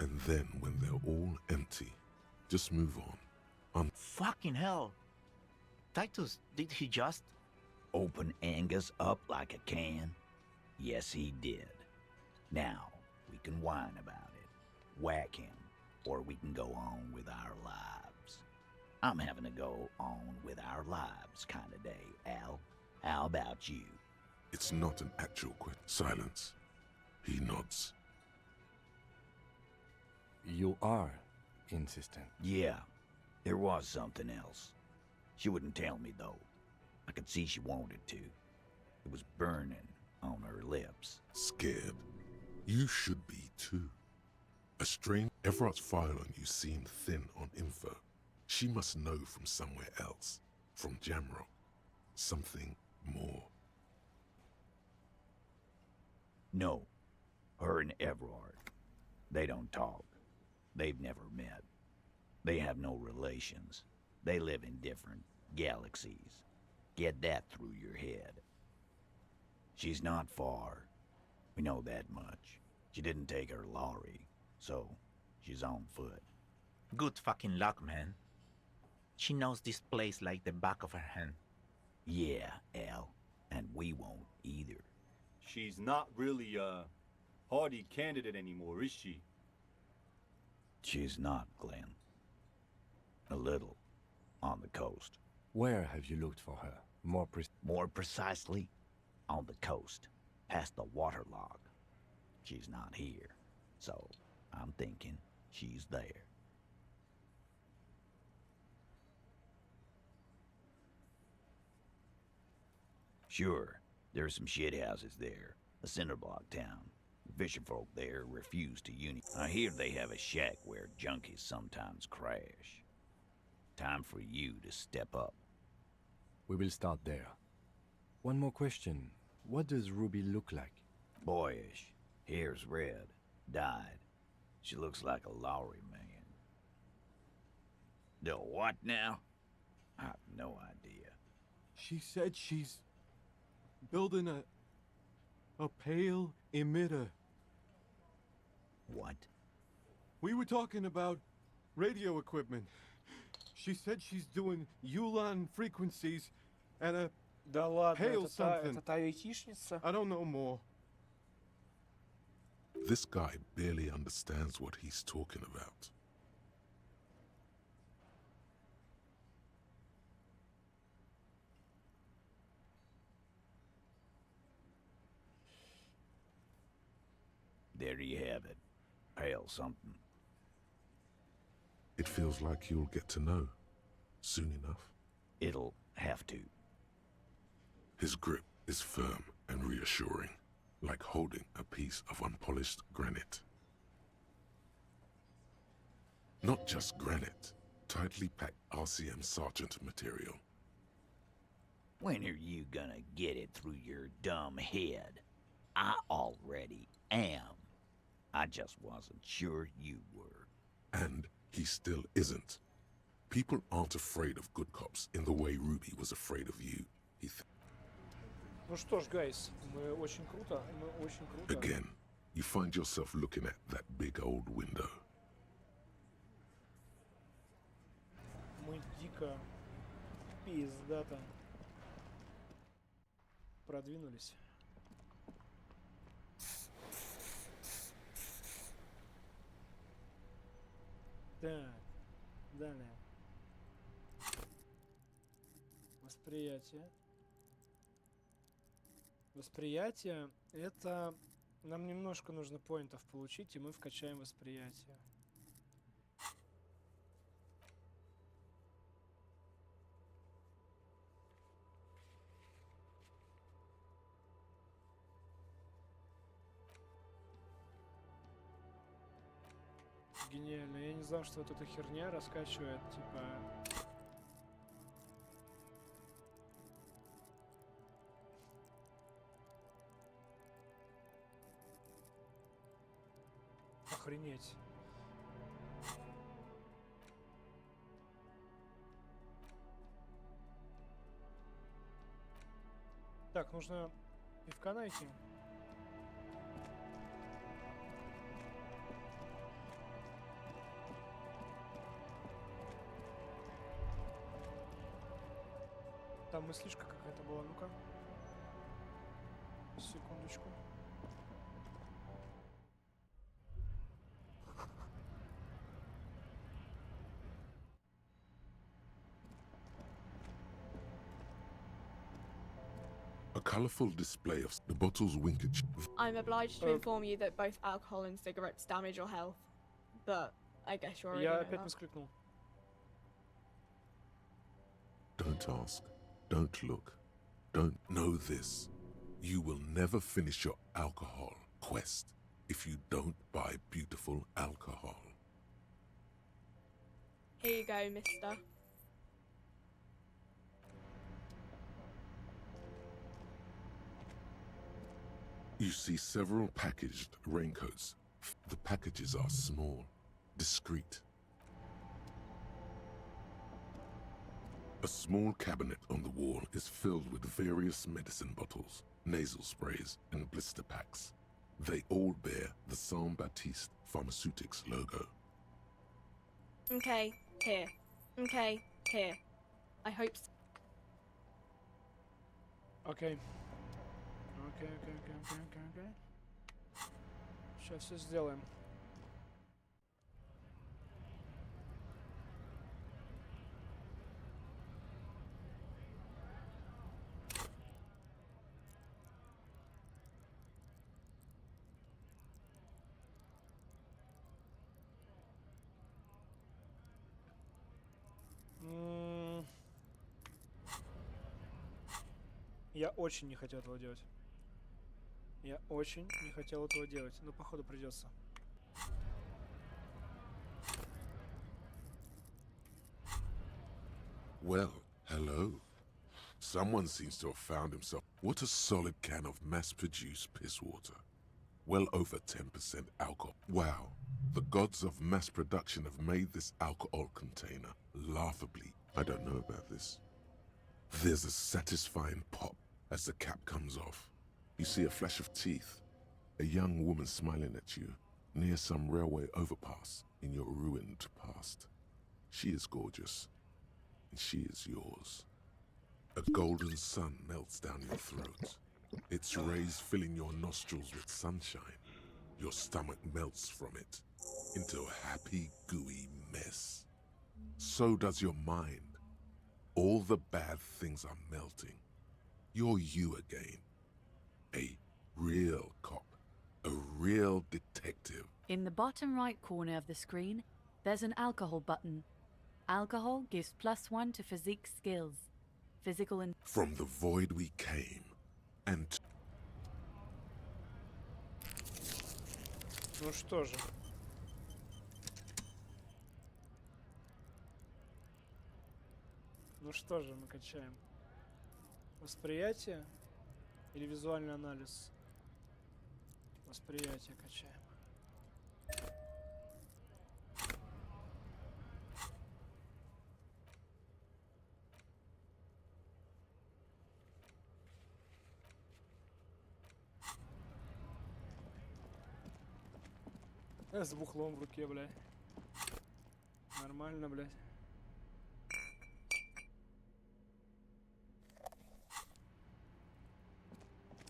And then when they're all empty, just move on. Fucking hell. Titus, did he just... Open Angus up like a can? Yes, he did. Now, we can whine about it, whack him, or we can go on with our lives. I'm having to go on with our lives kind of day, Al. How about you? It's not an actual quit. Silence. He nods. You are insistent. Yeah, there was something else. She wouldn't tell me, though. I could see she wanted to. It was burning on her lips. Scared. You should be too. A strange Everard's file on you seemed thin on info. She must know from somewhere else. From Jamrock. Something more. No. Her and Everard. They don't talk. They've never met. They have no relations. They live in different galaxies. Get that through your head. She's not far. We know that much. She didn't take her lorry, so she's on foot. Good fucking luck, man. She knows this place like the back of her hand. Yeah, Al. And we won't either. She's not really a hardy candidate anymore, is she? She's not, Glenn. A little. On the coast. Where have you looked for her? More precisely, on the coast, past the waterlog. She's not here, so I'm thinking she's there. Sure, there's some shithouses there, a cinder block town. The fisherfolk there refuse to I hear they have a shack where junkies sometimes crash. Time for you to step up. We will start there. One more question. What does Ruby look like? Boyish. Hair's red. Dyed. She looks like a Lowry man. The what now? I have no idea. She said she's building a pale emitter. What? We were talking about radio equipment. She said she's doing Ulan frequencies and a Да ладно, pale something. это та айтишница? I don't know more. This guy barely understands what he's talking about. There you have it. Pale something. It feels like you'll get to know soon enough. It'll have to. His grip is firm and reassuring, like holding a piece of unpolished granite. Not just granite, tightly packed RCM Sergeant material. When are you gonna get it through your dumb head? I already am. I just wasn't sure you were. And he still isn't. People aren't afraid of good cops in the way Ruby was afraid of you. Ну что ж, guys, мы очень круто. Again, you find yourself looking at that big old window. Мы дико пиздато продвинулись. Так, далее. Восприятие. Восприятие — это... Нам немножко нужно поинтов получить, и мы вкачаем восприятие. Гениально. Я не знал, что вот эта херня раскачивает, типа... Охренеть. Так, нужно пивка найти. Там мыслишка какая-то была, ну-ка. Секундочку. A colorful display of the bottle's winkage. I'm obliged to inform you that both alcohol and cigarettes damage your health, but I guess you already Я know опять that. мискликнул. Don't ask. Don't look. Don't know this. You will never finish your alcohol quest if you don't buy beautiful alcohol. Here you go, mister. You see several packaged raincoats. The packages are small, discreet. A small cabinet on the wall is filled with various medicine bottles, nasal sprays, and blister packs. They all bear the Saint Baptiste Pharmaceutics logo. Okay, here. Okay, here. I hope so. Окей. Окей. Сейчас все сделаем. Я очень не хотел этого делать. Я очень не хотел этого делать, но походу придется. Well, hello. Someone seems to have found himself. What a solid can of mass-produced piss water. Well over 10% alcohol. Wow. The gods of mass production have made this alcohol container laughably. I don't know about this. There's a satisfying pop as the cap comes off. You see a flash of teeth. A young woman smiling at you near some railway overpass in your ruined past. She is gorgeous, and she is yours. A golden sun melts down your throat. Its rays filling your nostrils with sunshine. Your stomach melts from it into a happy, gooey mess. So does your mind. All the bad things are melting. You're you again. A real cop. A real detective. In the bottom right corner of the screen, there's an alcohol button. Alcohol gives +1 to physique skills. Physical and... From the void we came, and... Ну что же. Ну что же мы качаем? Восприятие или визуальный анализ? Восприятие качаем. С бухлом в руке, блядь. Нормально, блядь.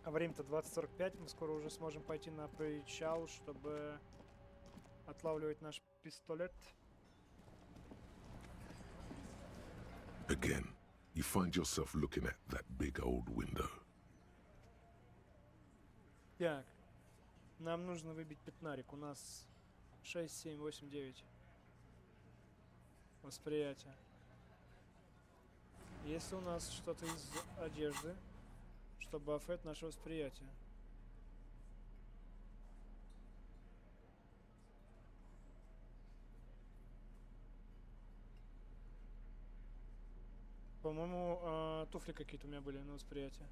А время-то 20:45, мы скоро уже сможем пойти на причал, чтобы отлавливать наш пистолет. Again, you find yourself looking at that big old window. Так, нам нужно выбить пятнарик. У нас 6, 7, 8, 9. Восприятие. Если у нас что-то из одежды, что бафает наше восприятие. По-моему, туфли какие-то у меня были на восприятие.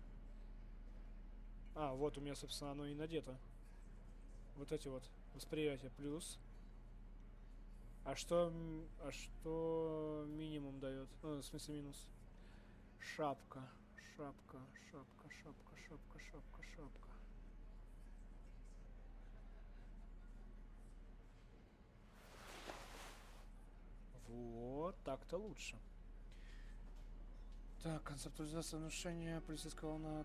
А, вот у меня, собственно, оно и надето. Вот эти вот восприятия плюс. А что минимум дает? Ну, в смысле минус. Шапка. Шапка. Вот, так-то лучше. Так, концептуализация нарушения полицейского волна.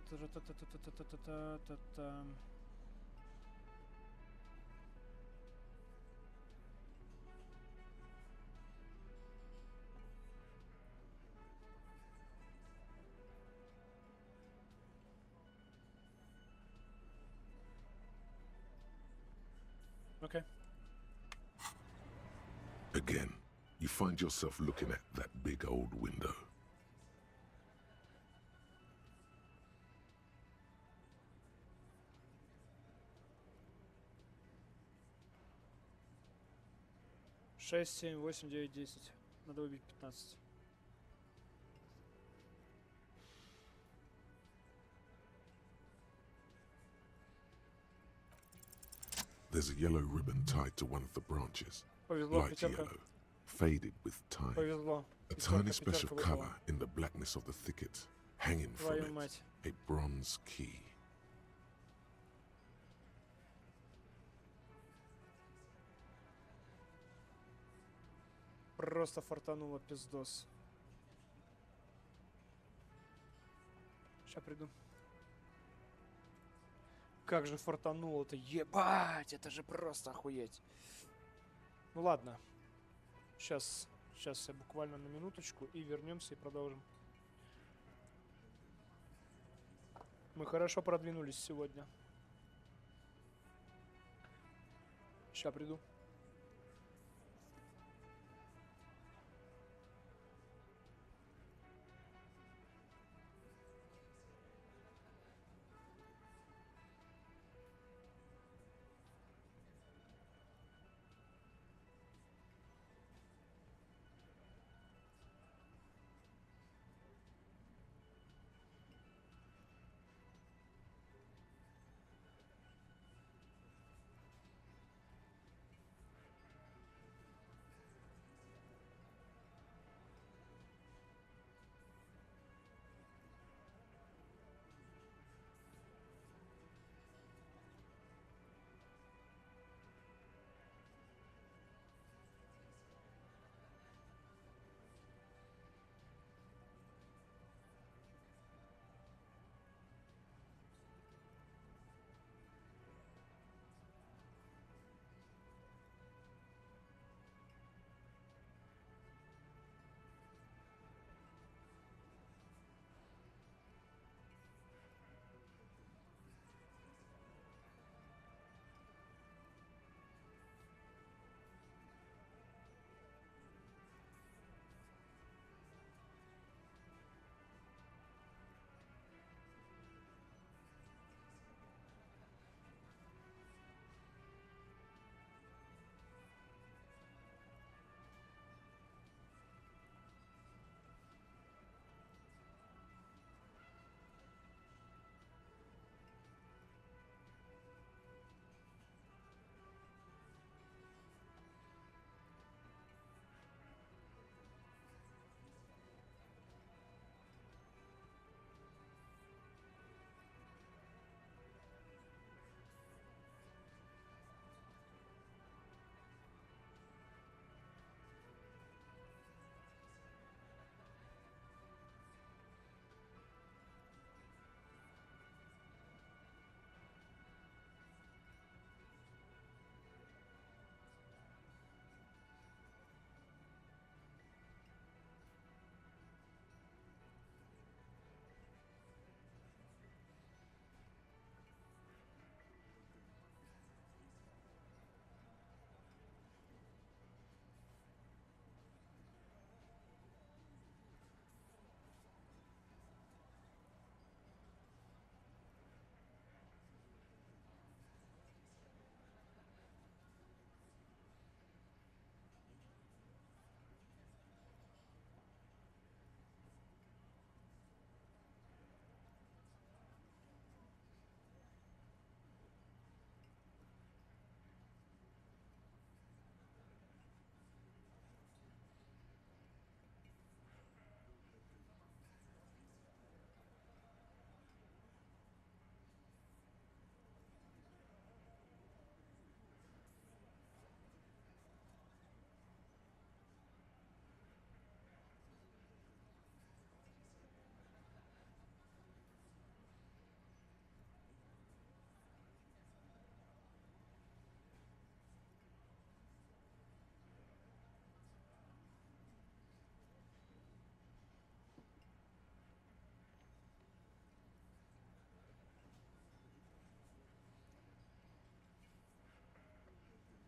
Okay. Again, you find yourself looking at that big old window. Шесть, 7, 8, 9, 10. Надо выбить 15. There's a yellow ribbon tied to one of the branches. Повезло, Light пятерка. yellow, faded with time. Повезло. A Пятерка, tiny splash of пятерка color выпала. in the blackness of the thicket, hanging from Твою it, мать. a bronze key. Просто фартануло, пиздос. Сейчас приду. Как же фартануло-то, ебать! Это же просто охуеть. Ну ладно. Сейчас я буквально на минуточку и вернемся и продолжим. Мы хорошо продвинулись сегодня. Сейчас приду.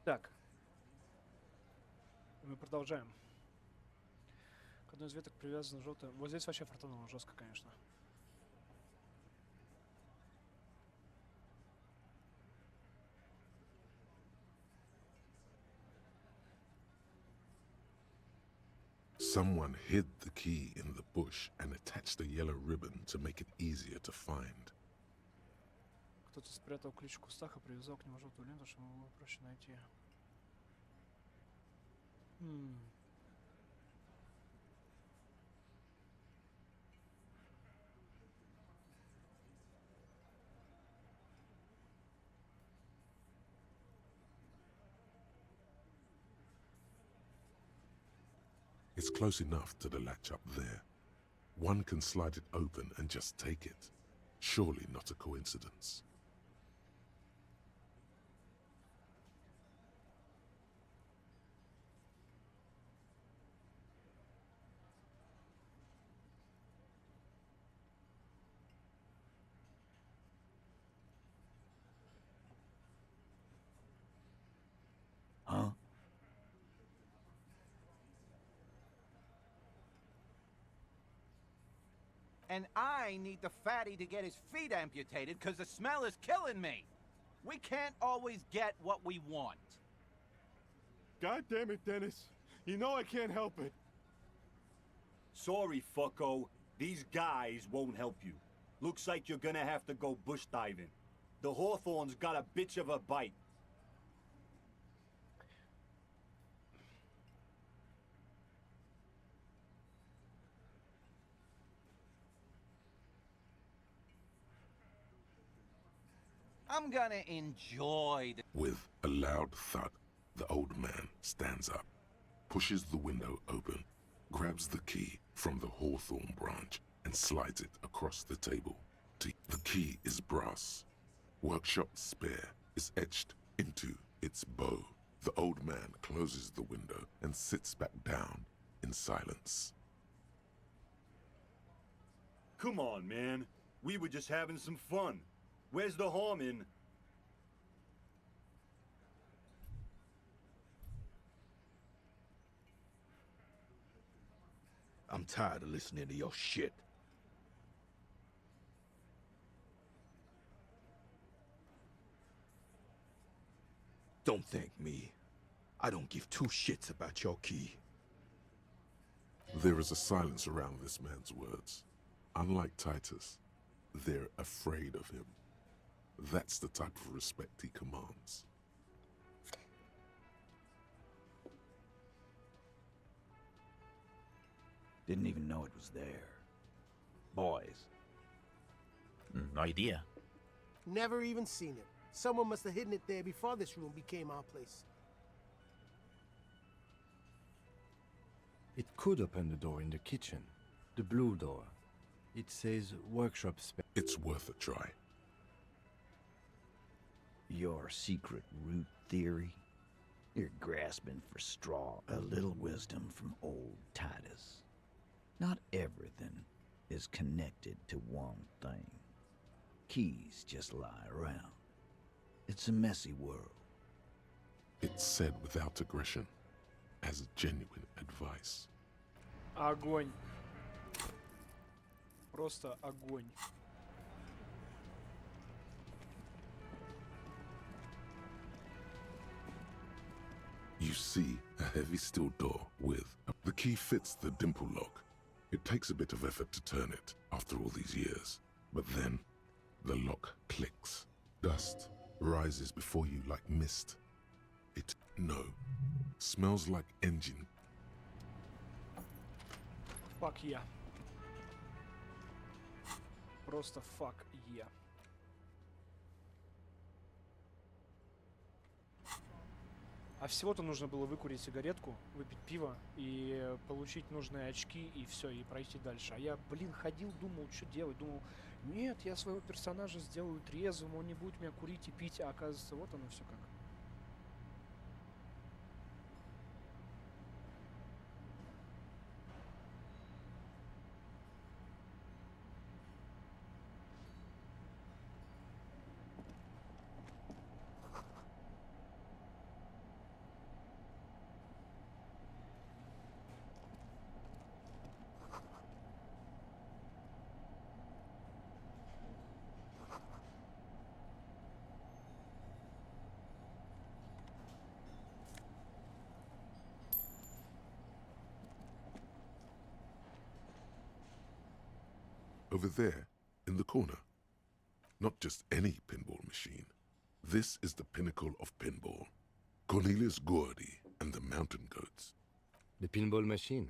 Так. Мы продолжаем. К одной из веток привязана желтая. Вот здесь вообще фартануло жестко, конечно. Someone hid the key in the bush and attached a yellow ribbon to make it easier to find. Кто-то спрятал ключ в кустах и привязал к нему желтую ленту, чтобы его было проще найти. It's close enough to the latch up there. One can slide it open and just take it. Surely not a coincidence. Huh? And I need the fatty to get his feet amputated because the smell is killing me. We can't always get what we want. God damn it, Dennis. You know I can't help it. Sorry, fucko. These guys won't help you. Looks like you're gonna have to go bush diving. The Hawthorne's got a bitch of a bite. I'm gonna enjoy the... With a loud thud, the old man stands up, pushes the window open, grabs the key from the hawthorn branch, and slides it across the table. The key is brass. Workshop spare is etched into its bow. The old man closes the window and sits back down in silence. Come on, man. We were just having some fun. Where's the harm in... I'm tired of listening to your shit. Don't thank me. I don't give two shits about your key. There is a silence around this man's words. Unlike Titus, they're afraid of him. That's the type of respect he commands. Didn't even know it was there. Boys. No idea. Never even seen it. Someone must have hidden it there before this room became our place. It could open the door in the kitchen. The blue door. It says workshop space. It's worth a try. Your secret root theory? You're grasping for straw. A little wisdom from old Titus. Not everything is connected to one thing. Keys just lie around. It's a messy world. It's said without aggression, as genuine advice. Огонь. Просто огонь. You see a heavy steel door with... The key fits the dimple lock. It takes a bit of effort to turn it after all these years. But then, the lock clicks. Dust rises before you like mist. Smells like engine. Fuck yeah. Просто fuck yeah. А всего-то нужно было выкурить сигаретку, выпить пиво и получить нужные очки, и все, и пройти дальше. А я, блин, ходил, думал, что делать. Думал, нет, я своего персонажа сделаю трезвым, он не будет меня курить и пить, а оказывается, вот оно все как. over there, in the corner. Not just any pinball machine. This is the pinnacle of pinball. Cornelius Gordy and the Mountain Goats. The pinball machine.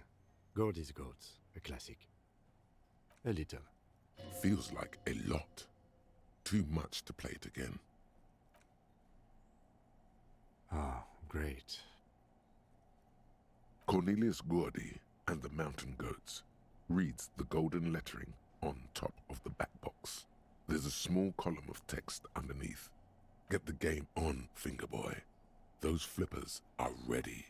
Gordy's Goats. A classic. A little. Feels like a lot. Too much to play it again. Ah, great. Cornelius Gordy and the Mountain Goats reads the golden lettering on top of the back box. There's a small column of text underneath. Get the game on, Fingerboy. Those flippers are ready.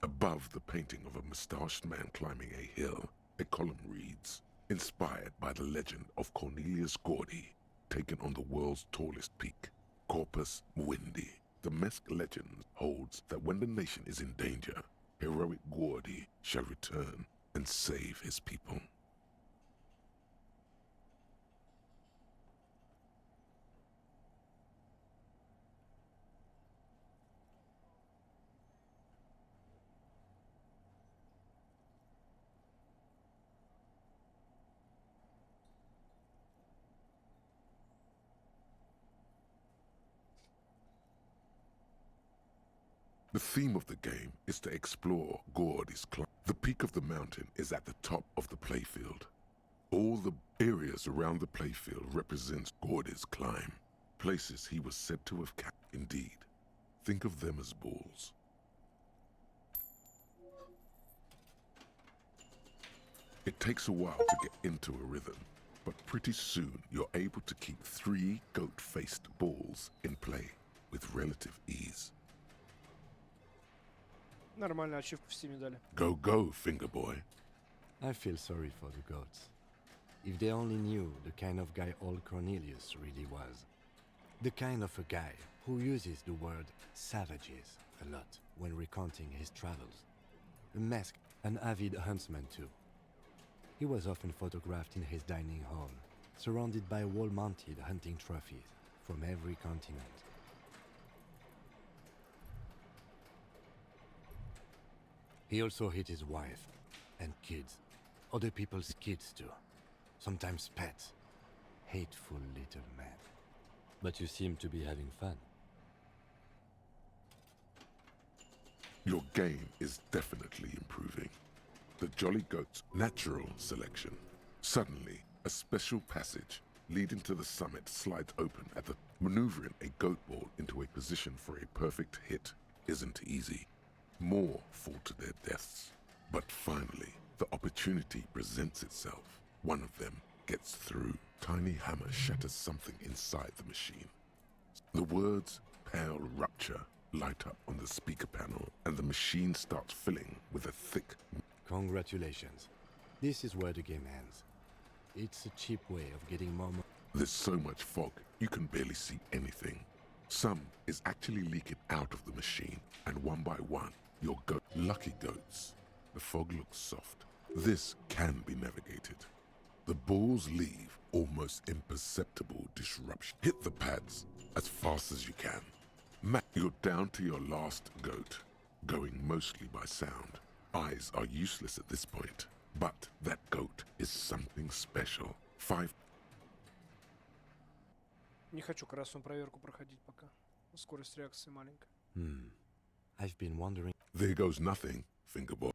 Above the painting of a mustached man climbing a hill, a column reads, inspired by the legend of Cornelius Gordy, taken on the world's tallest peak, Corpus Muindi. The Mesk legend holds that when the nation is in danger, heroic Gordy shall return and save his people. The theme of the game is to explore Gordy's climb. The peak of the mountain is at the top of the playfield. All the areas around the playfield represents Gordy's climb, places he was said to have capped. Indeed, think of them as balls. It takes a while to get into a rhythm, but pretty soon you're able to keep 3 goat-faced balls in play with relative ease. Нормальную ачивку в Steam дали. Go, go, Fingerboy. I feel sorry for the goats. If they only knew the kind of guy old Cornelius really was. The kind of a guy who uses the word savages a lot when recounting his travels. A masked, an avid huntsman too. He was often photographed in his dining hall, surrounded by wall-mounted hunting trophies from every continent. He also hit his wife and kids, other people's kids too, sometimes pets. Hateful little man. But you seem to be having fun. Your game is definitely improving. The Jolly Goat's natural selection. Suddenly, a special passage leading to the summit slides open at the maneuvering a goat ball into a position for a perfect hit isn't easy. More fall to their deaths. But finally, the opportunity presents itself. One of them gets through. Tiny hammer shatters something inside the machine. The words "Pale Rupture" light up on the speaker panel, and the machine starts filling with a thick... Congratulations. This is where the game ends. It's a cheap way of getting more money. There's so much fog, you can barely see anything. Some is actually leaking out of the machine, and one by one, your lucky goats. The fog looks soft. This can be navigated. The balls leave almost imperceptible disruption. Hit the pads as fast as you can. You're down to your last goat, going mostly by sound. Eyes are useless at this point, but that goat is something special. 5. Не хочу красную проверку проходить пока. Скорость реакции маленькая. I've been wondering. There goes nothing, Fingerboy.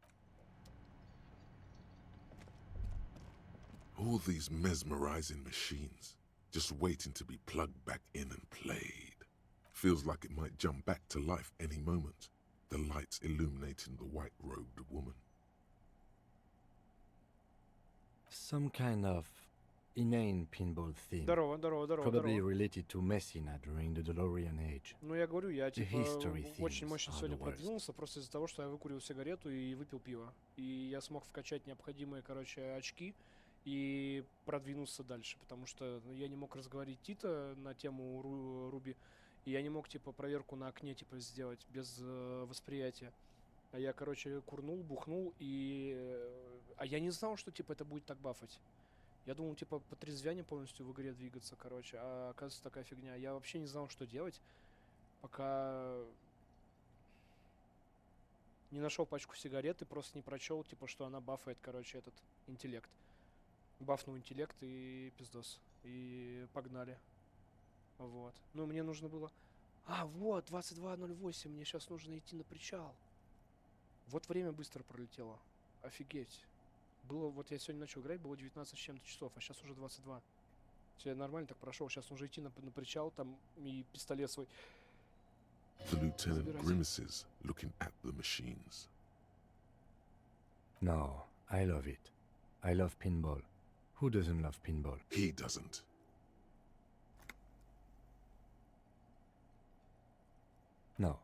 All these mesmerizing machines, just waiting to be plugged back in and played. Feels like it might jump back to life any moment, the lights illuminating the white-robed woman. Some kind of inane pinball theme. Здорово, здорово, здорово, Probably здорово. related to Messina during the DeLorean age. Ну, я говорю, я The типа history очень themes мощно are сегодня the worst. продвинулся просто из-за того, что я выкурил сигарету и выпил пиво. И я смог вкачать необходимые, короче, очки и продвинуться дальше, потому что я не мог разговорить Тита на тему Руби, и я не мог, типа, проверку на окне, типа, сделать без восприятия. А я, короче, курнул, бухнул, и... А я не знал, что, типа, это будет так бафать. Я думал, типа, по трезвяне полностью в игре двигаться, короче, а оказывается такая фигня. Я вообще не знал, что делать, пока Не нашел пачку сигарет и просто не прочел, типа, что она бафает, короче, этот интеллект. Бафнул интеллект и пиздос. И погнали. Вот. Ну, мне нужно было... А, вот, 22:08, мне сейчас нужно идти на причал. Вот время быстро пролетело. Офигеть. Было, вот я сегодня начал играть, было 19 с чем-то часов, а сейчас уже 22. Все, я нормально так прошел, сейчас нужно идти на причал, там и пистолет свой. The lieutenant grimaces, looking at the machines. No, I love it. I love pinball. Who doesn't love pinball? He doesn't. No.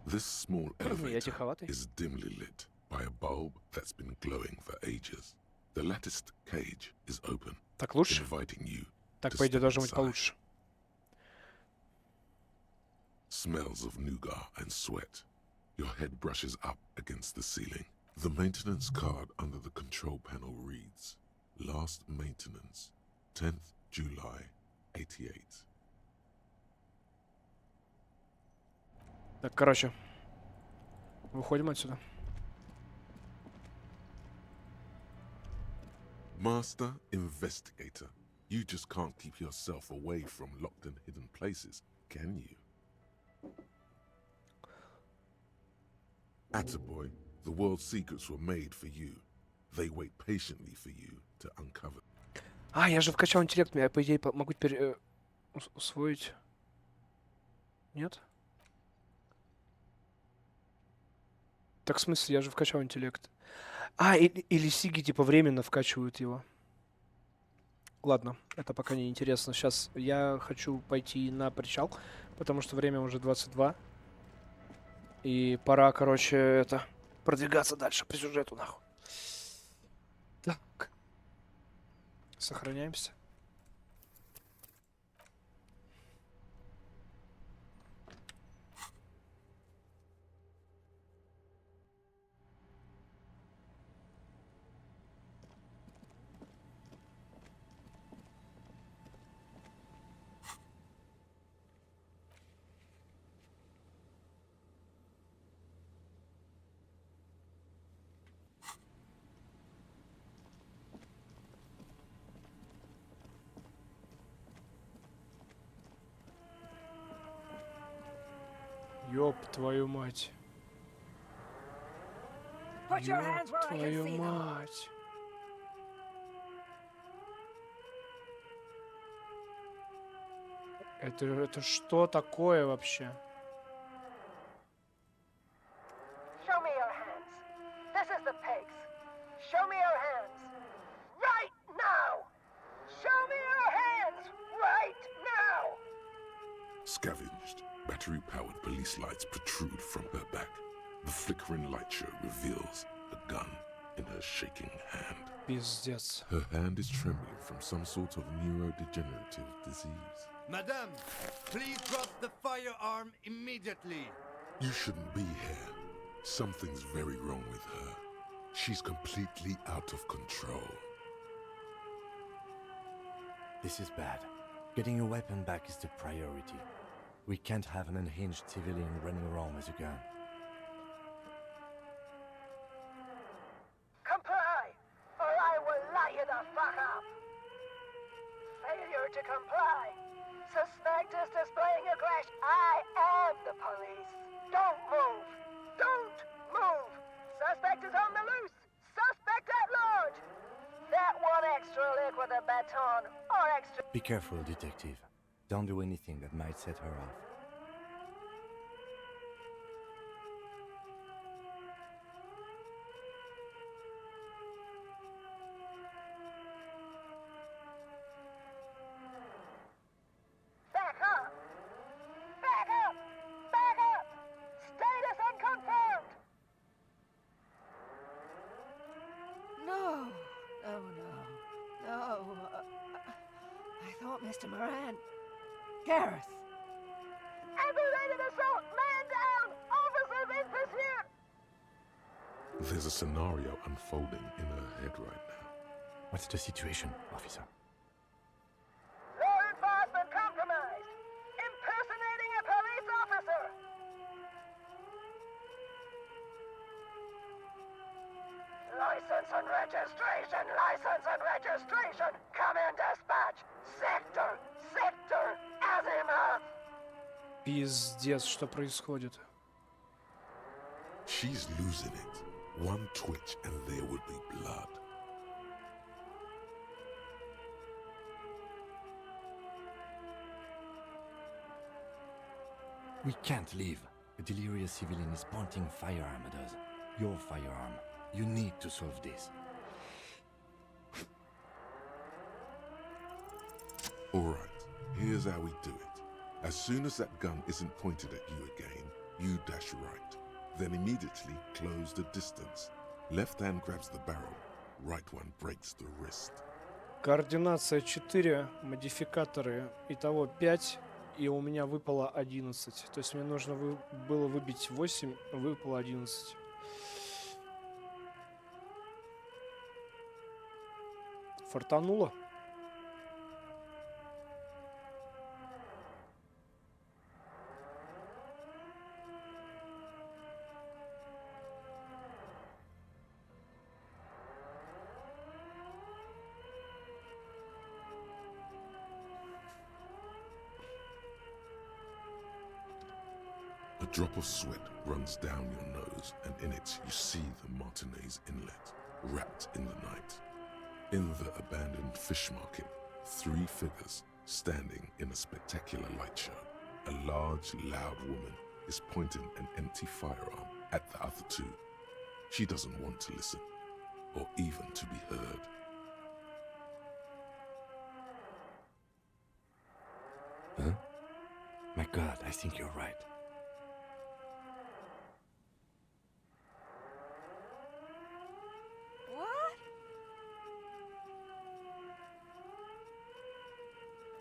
This small elevator is dimly lit by a bulb that's been glowing for ages. The latticed cage is open, Так лучше? inviting you Так, to по идее, step должно быть inside. получше. Smells of nougat and sweat. Your head brushes up against the ceiling. The maintenance card under the control panel reads, Last maintenance, 10th July, 88. Так, короче. Выходим отсюда. Master Investigator, you just can't keep yourself away from locked and hidden places, can you? Attaboy, the world's secrets were made for you. They wait patiently for you to uncover. А, я же вкачал интеллект, я, по идее, могу теперь усвоить. Нет? Так, в смысле, я же вкачал интеллект. А, или сиги, типа, временно вкачивают его. Ладно, это пока не интересно. Сейчас я хочу пойти на причал, потому что время уже 22. И пора, короче, это... продвигаться дальше по сюжету, нахуй. Так. Сохраняемся. Ёб твою мать. Ёб твою мать. Это что такое вообще? Show me your hands. This is the pigs. Show me your hands. Right now. Show me your hands. Right now. Scavenged, battery-powered police lights protrude from her back. The flickering light show reveals a gun in her shaking hand. Пиздец. Her hand is trembling from some sort of neurodegenerative disease. Madame, please drop the firearm immediately. You shouldn't be here. Something's very wrong with her. She's completely out of control. This is bad. Getting your weapon back is the priority. We can't have an unhinged civilian running around with a gun. Comply, or I will light you the fuck up. Failure to comply. Suspect is displaying aggression. I am the police. Don't move. Don't move. Suspect is on the loose. Suspect at large. That one extra lick with a baton or extra... Be careful, detective. Don't do anything that might set her off. Back up! Back up! Back up! Status unconfirmed! No! Oh, no. No. I thought Mr. Moran... Gareth! Aggravated assault! Man down! Officers in pursuit! There's a scenario unfolding in her head right now. What's the situation, officer? Law enforcement compromised! Пиздец, что происходит? She's losing it. One twitch and there would be blood. We can't leave. A delirious civilian is pointing a firearm at us. Your firearm. You need to solve this. Alright, here's how we do it. As soon as that gun isn't pointed at you again, you dash right. Then immediately close the distance. Left hand grabs the barrel, right one breaks the wrist. Координация 4, модификаторы. Итого 5, и у меня выпало 11. То есть мне нужно было выбить 8, выпало 11. Фартануло? A drop of sweat runs down your nose, and in it you see the Martinez Inlet, wrapped in the night. In the abandoned fish market, 3 figures standing in a spectacular light show. A large, loud woman is pointing an empty firearm at the other 2. She doesn't want to listen, or even to be heard. Huh? My God, I think you're right. What?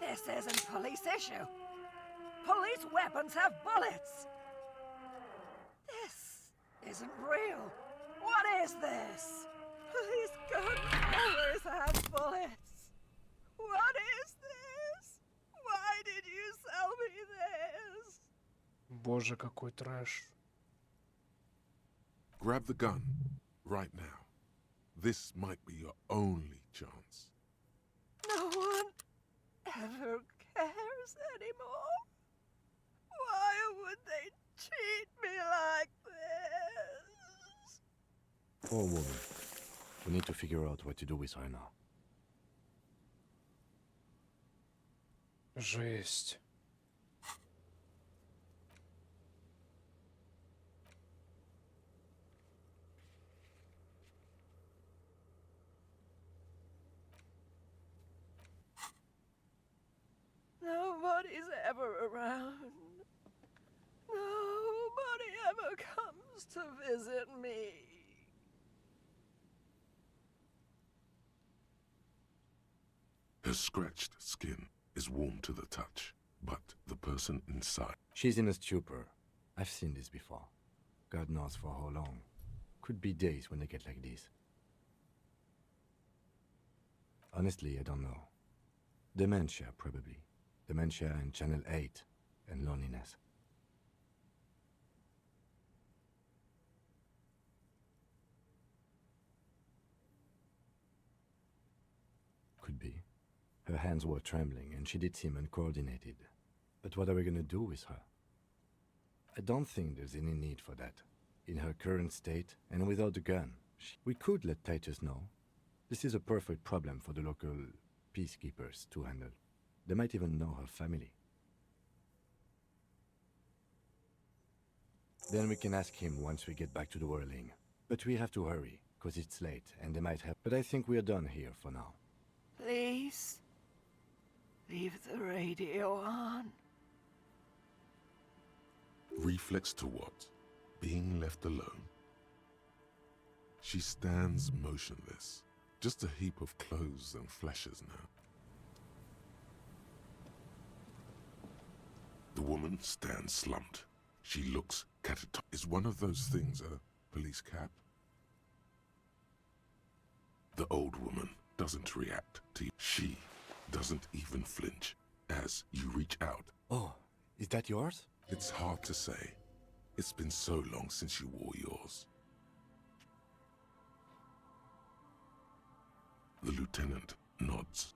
This isn't police issue. Police weapons have bullets. This isn't real. What is this? Police guns always have bullets. What is this? Why did you sell me this? Боже, какой трэш. Grab the gun, right now. This might be your only chance. No one ever cares anymore. Why would they treat me like this? Poor woman. We need to figure out what to do with her now. Жесть. Nobody's ever around. Nobody ever comes to visit me. Her scratched skin is warm to the touch, but the person inside... She's in a stupor. I've seen this before. God knows for how long. Could be days when they get like this. Honestly, I don't know. Dementia, probably. Dementia and Channel 8, and loneliness. Could be. Her hands were trembling, and she did seem uncoordinated. But what are we gonna do with her? I don't think there's any need for that. In her current state, and without the gun, we could let Titus know. This is a perfect problem for the local peacekeepers to handle. They might even know her family. Then we can ask him once we get back to the whirling. But we have to hurry, because it's late, and they might have... But I think we're done here for now. Please, leave the radio on. Reflex to what? Being left alone? She stands motionless, just a heap of clothes and fleshes now. The woman stands slumped. She looks catatonic. Is one of those things a police cap? The old woman doesn't react to you. She doesn't even flinch as you reach out. Oh, is that yours? It's hard to say. It's been so long since you wore yours. The lieutenant nods.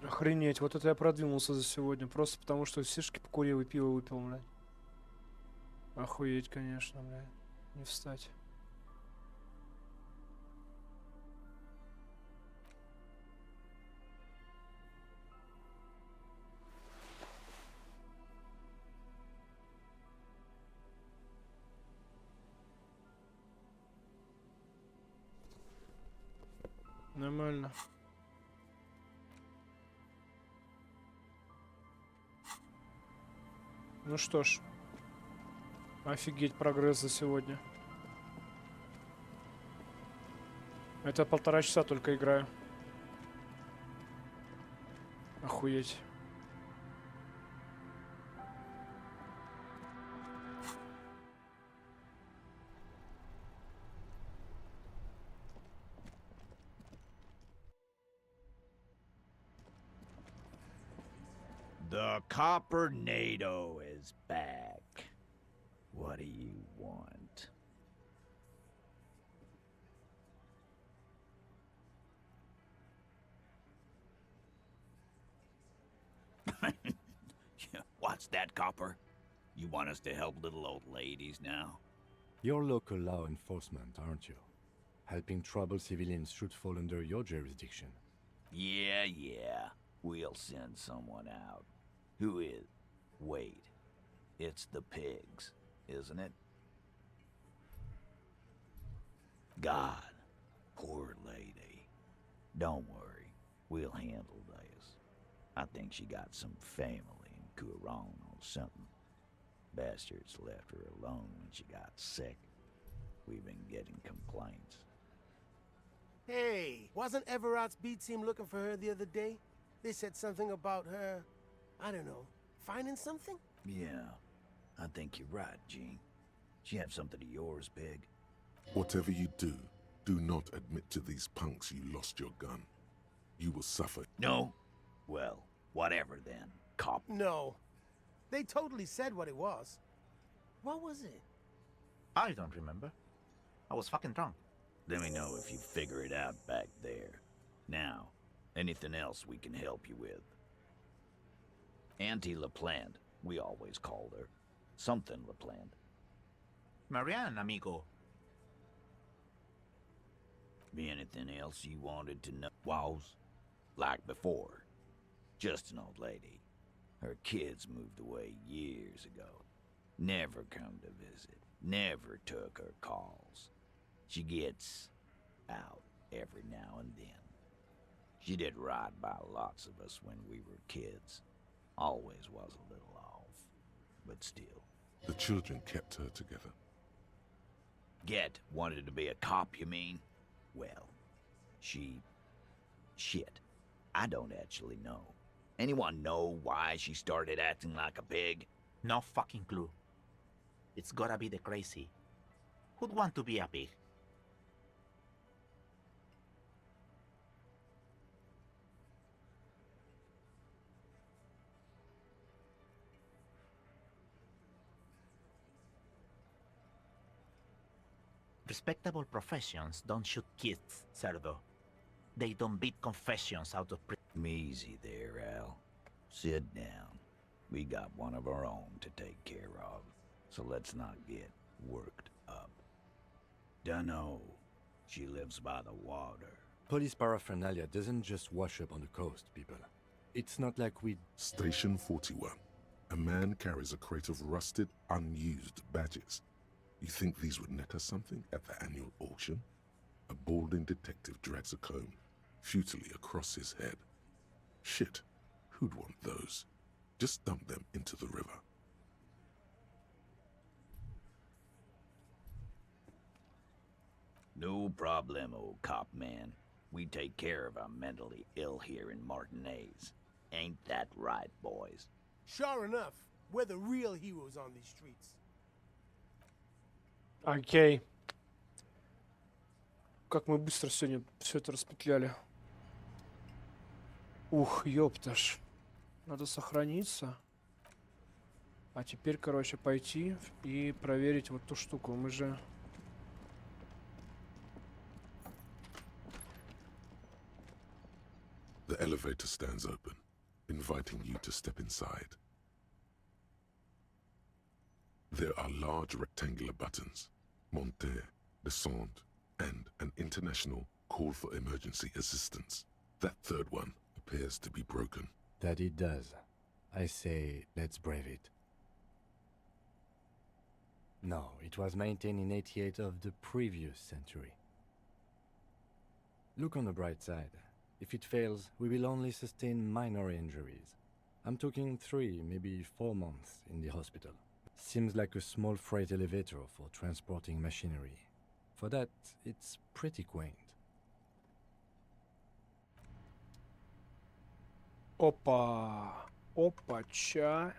Охренеть, вот это я продвинулся за сегодня. Просто потому, что сишки покурил и пиво выпил, блядь. Охуеть, конечно, блядь. Не встать. Нормально. Ну что ж. Офигеть, прогресс за сегодня. Это 1,5 часа только играю. Охуеть. The Coppernado is back. What do you want? What's that, Copper? You want us to help little old ladies now? You're local law enforcement, aren't you? Helping troubled civilians should fall under your jurisdiction. Yeah. We'll send someone out. Who is? Wait. It's the pigs, isn't it? God, poor lady. Don't worry. We'll handle this. I think she got some family in Kuron or something. Bastards left her alone when she got sick. We've been getting complaints. Hey, wasn't Everott's B team looking for her the other day? They said something about her, I don't know, finding something? Yeah, I think you're right, Gene. She have something of yours, Pig? Whatever you do, do not admit to these punks you lost your gun. You will suffer. No? Well, whatever then, cop. No. They totally said what it was. What was it? I don't remember. I was fucking drunk. Let me know if you figure it out back there. Now, anything else we can help you with? Auntie LaPlante, we always called her. Something LaPlante. Marianne, amigo. Be anything else you wanted to know? Was? Like before. Just an old lady. Her kids moved away years ago. Never come to visit. Never took her calls. She gets out every now and then. She did right by lots of us when we were kids. Always was a little off, but still. The children kept her together. Get wanted to be a cop, you mean? Well, shit. I don't actually know. Anyone know why she started acting like a pig? No fucking clue. It's gotta be the crazy. Who'd want to be a pig? Respectable professions don't shoot kids, Cerdo. They don't beat confessions out of prison. Easy there, Al. Sit down. We got one of our own to take care of, so let's not get worked up. Dunno. She lives by the water. Police paraphernalia doesn't just wash up on the coast, people. It's not like we... Station 41. A man carries a crate of rusted, unused badges. You think these would net us something at the annual auction? A balding detective drags a comb futilely across his head. Shit, who'd want those? Just dump them into the river. No problemo, cop man. We take care of our mentally ill here in Martinez. Ain't that right, boys? Sure enough, we're the real heroes on these streets. Окей. Как мы быстро сегодня все это распетляли. Ух, ёпташ. Надо сохраниться. А теперь, короче, пойти и проверить вот ту штуку. Мы же... The elevator stands open, inviting you to step inside. There are large rectangular buttons, monter, descendre, and an international call for emergency assistance. That third one appears to be broken. That it does. I say, let's brave it. No, it was maintained in 88 of the previous century. Look on the bright side. If it fails, we will only sustain minor injuries. I'm talking 3, maybe 4 months in the hospital. Seems like a small freight elevator for transporting machinery. For that, it's pretty quaint. Опа! Опача!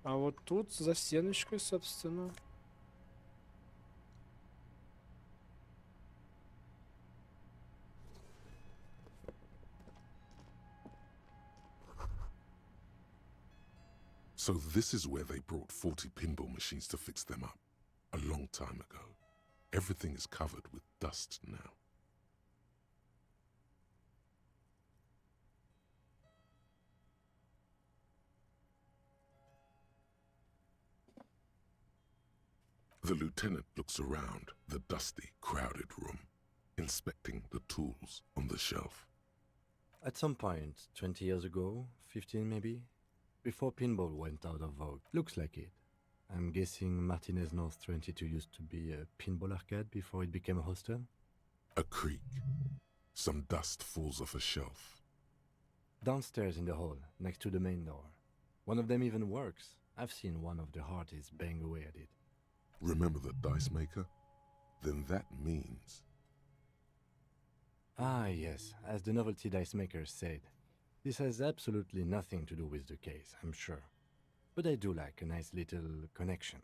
А вот тут за стеночкой, собственно. So this is where they brought 40 pinball machines to fix them up, a long time ago. Everything is covered with dust now. The lieutenant looks around the dusty, crowded room, inspecting the tools on the shelf. At some point, 20 years ago, 15 maybe, before pinball went out of vogue. Looks like it. I'm guessing Martinez North 22 used to be a pinball arcade before it became a hostel? A creak. Some dust falls off a shelf. Downstairs in the hall, next to the main door. One of them even works. I've seen one of the hearties bang away at it. Remember the dice maker? Then that means... Ah, yes, as the novelty dice maker said. This has absolutely nothing to do with the case, I'm sure. But I do like a nice little connection.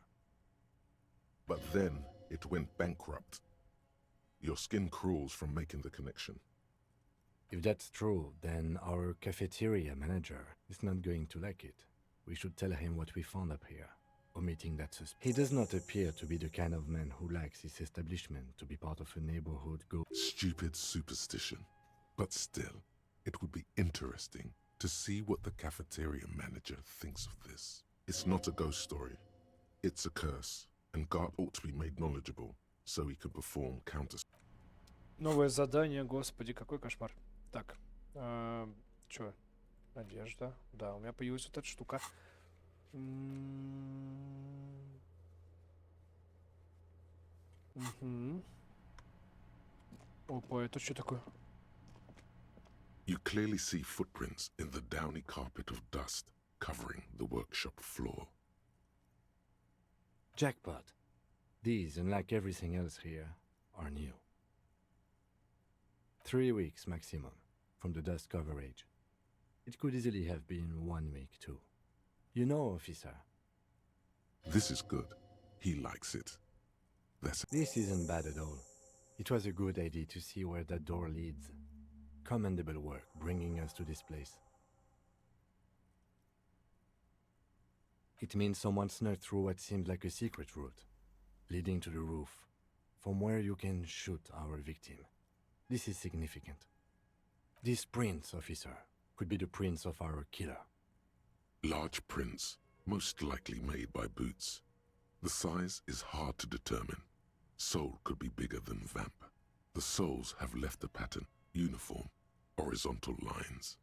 But then it went bankrupt. Your skin crawls from making the connection. If that's true, then our cafeteria manager is not going to like it. We should tell him what we found up here, omitting that suspect. He does not appear to be the kind of man who likes his establishment to be part of a neighborhood Stupid superstition. But still, it would be interesting to see what the cafeteria manager thinks of this. It's not a ghost story. It's a curse, and God ought to be made knowledgeable so he can perform counters. Новое задание, господи, какой кошмар. Так, чё? Одежда. Да, у меня появилась вот эта штука. Угу. Опа, это что такое? You clearly see footprints in the downy carpet of dust covering the workshop floor. Jackpot. These, unlike everything else here, are new. 3 weeks maximum from the dust coverage. It could easily have been 1 week too. You know, officer. This is good. He likes it. This isn't bad at all. It was a good idea to see where that door leads. Commendable work bringing us to this place. It means someone snuck through what seems like a secret route, leading to the roof, from where you can shoot our victim. This is significant. This prints, officer, could be the prints of our killer. Large prints, most likely made by boots. The size is hard to determine. Sole could be bigger than vamp. The soles have left a pattern, uniform, horizontal lines.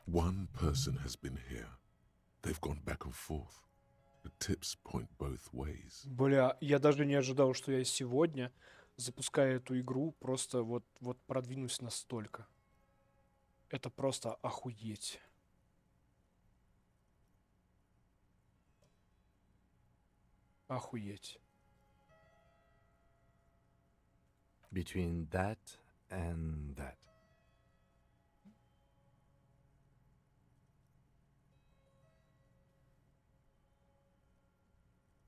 One person has been here. They've gone back and forth. The tips point both ways. Бля, я даже не ожидал, что я сегодня, запуская эту игру, просто вот продвинусь настолько. Это просто охуеть. Охуеть. Between that and that.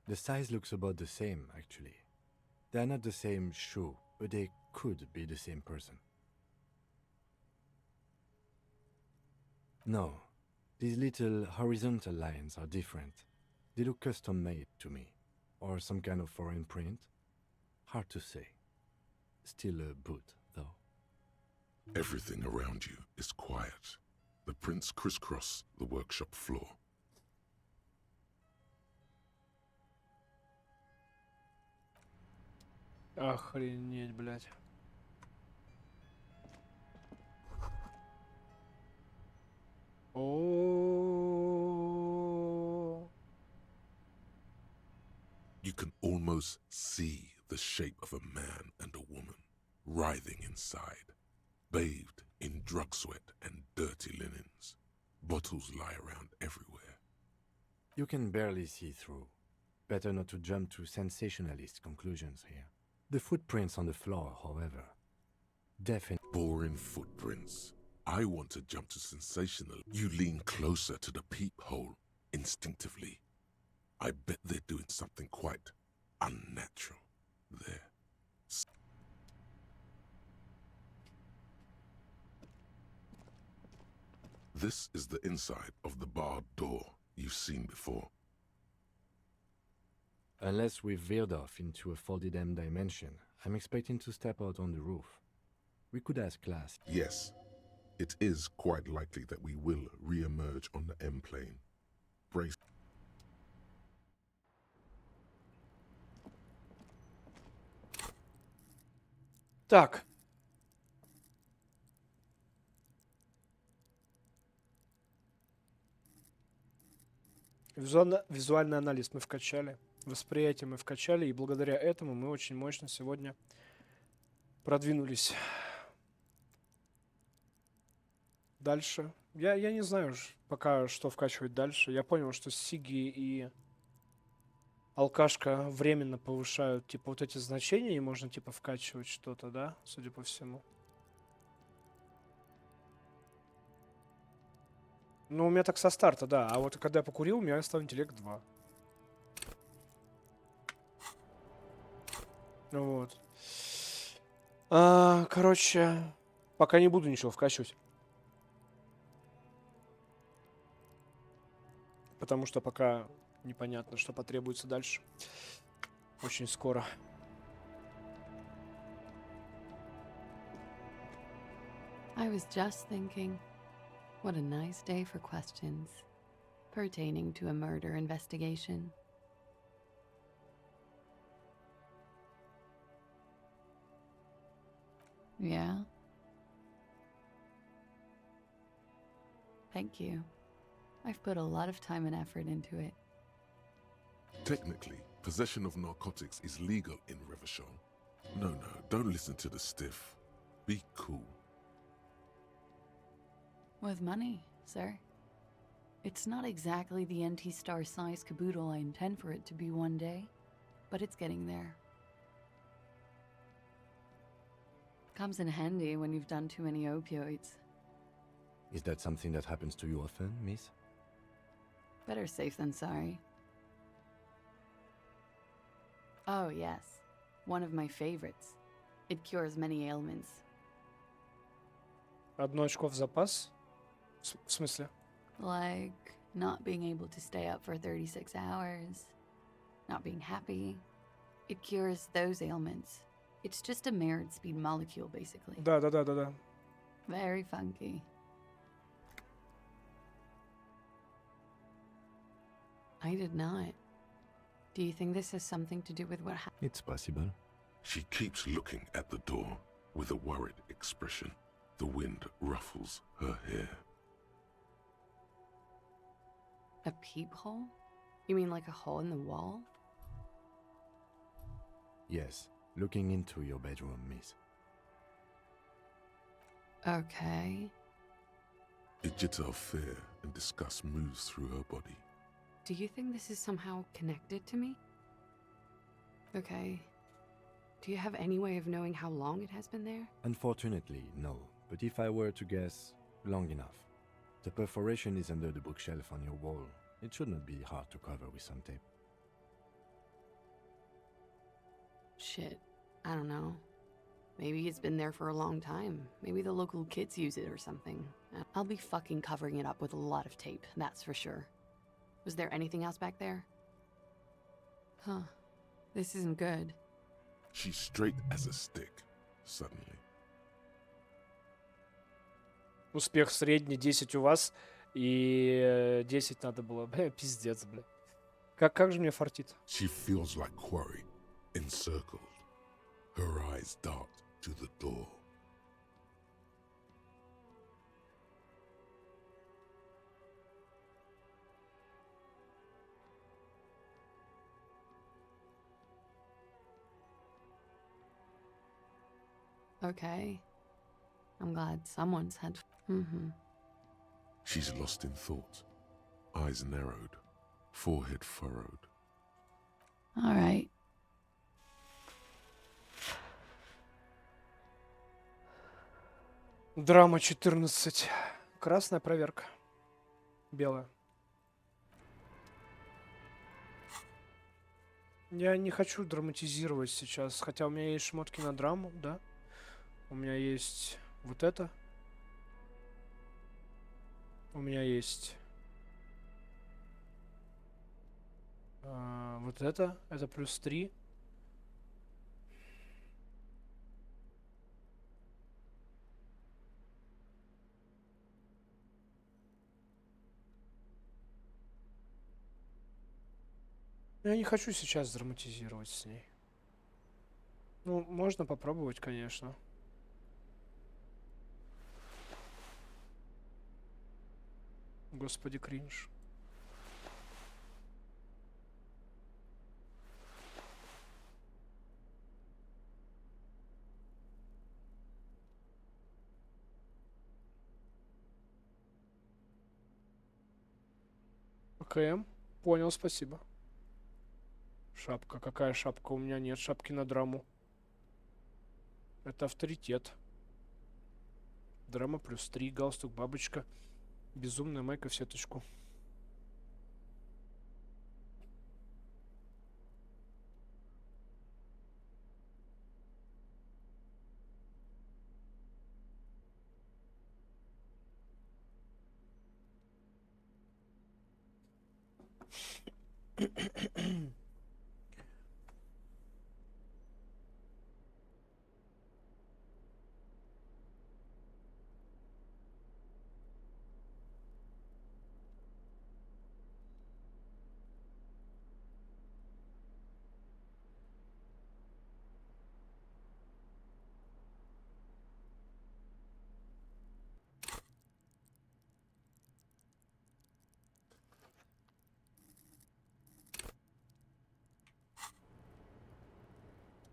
The size looks about the same, actually. They're not the same shoe, but they could be the same person. No, these little horizontal lines are different. They look custom-made to me. Or some kind of foreign print. Hard to say. Still a boot, though. Everything around you is quiet. The prints crisscross the workshop floor. Охренеть, блядь. О. You can almost see the shape of a man and a woman writhing inside, bathed in drug sweat and dirty linens. Bottles lie around everywhere. You can barely see through. Better not to jump to sensationalist conclusions here. The footprints on the floor, however, definitely boring footprints. I want to jump to sensational. You lean closer to the peephole instinctively. I bet they're doing something quite unnatural there. This is the inside of the barred door you've seen before. Unless we've veered off into a folded M dimension, I'm expecting to step out on the roof. We could ask class. Yes, it is quite likely that we will re-emerge on the M plane. Brace. Так. Визуальный анализ мы вкачали, восприятие мы вкачали, и благодаря этому мы очень мощно сегодня продвинулись. Дальше. Я не знаю пока, что вкачивать дальше. Я понял, что Сиги и Алкашка временно повышают, типа, вот эти значения, и можно, типа, вкачивать что-то, да, судя по всему. Ну, у меня так со старта, да. А вот когда я покурил, у меня стал интеллект 2. Вот. Короче, пока не буду ничего вкачивать. Потому что пока непонятно, что потребуется дальше. Очень скоро. I was just thinking, what a nice day for questions pertaining to a murder investigation. Yeah? Thank you. I've put a lot of time and effort into it. Technically, possession of narcotics is legal in Revachol. No, don't listen to the stiff. Be cool. With money, sir. It's not exactly the NT-star size caboodle I intend for it to be one day, but it's getting there. Comes in handy when you've done too many opioids. Is that something that happens to you often, miss? Better safe than sorry. Oh, yes. One of my favorites. It cures many ailments. Одно очко в запас? В смысле? Like not being able to stay up for 36 hours, not being happy. It cures those ailments. It's just a mirrored speed molecule, basically. Да. Very funky. I did not. Do you think this has something to do with what happened? It's possible. She keeps looking at the door with a worried expression. The wind ruffles her hair. A peephole? You mean like a hole in the wall? Yes, looking into your bedroom, miss. Okay. A jitter of fear and disgust moves through her body. Do you think this is somehow connected to me? Okay. Do you have any way of knowing how long it has been there? Unfortunately, no. But if I were to guess, long enough. The perforation is under the bookshelf on your wall. It should not be hard to cover with some tape. Shit. I don't know. Maybe it's been there for a long time. Maybe the local kids use it or something. I'll be fucking covering it up with a lot of tape, that's for sure. Was there anything else back there? Huh. This isn't good. She's straight as a stick, suddenly. Успех средний, 10 у вас, и 10 надо было. Бля, пиздец, бля. Как же мне фартит? She feels like quarry, encircled. Her eyes dart to the door. Okay. I'm glad someone's had... She's lost in thought, eyes narrowed, forehead furrowed. All right. Драма 14. Красная проверка. Белая. Я не хочу драматизировать сейчас, хотя у меня есть шмотки на драму, да? У меня есть вот это. У меня есть вот это. Это плюс 3. Я не хочу сейчас драматизировать с ней. Ну, можно попробовать, конечно. Господи, кринж. ОКМ. Понял, спасибо. Шапка. Какая шапка? У меня нет шапки на драму. Это авторитет. Драма плюс 3. Галстук, бабочка. Безумная майка в сеточку.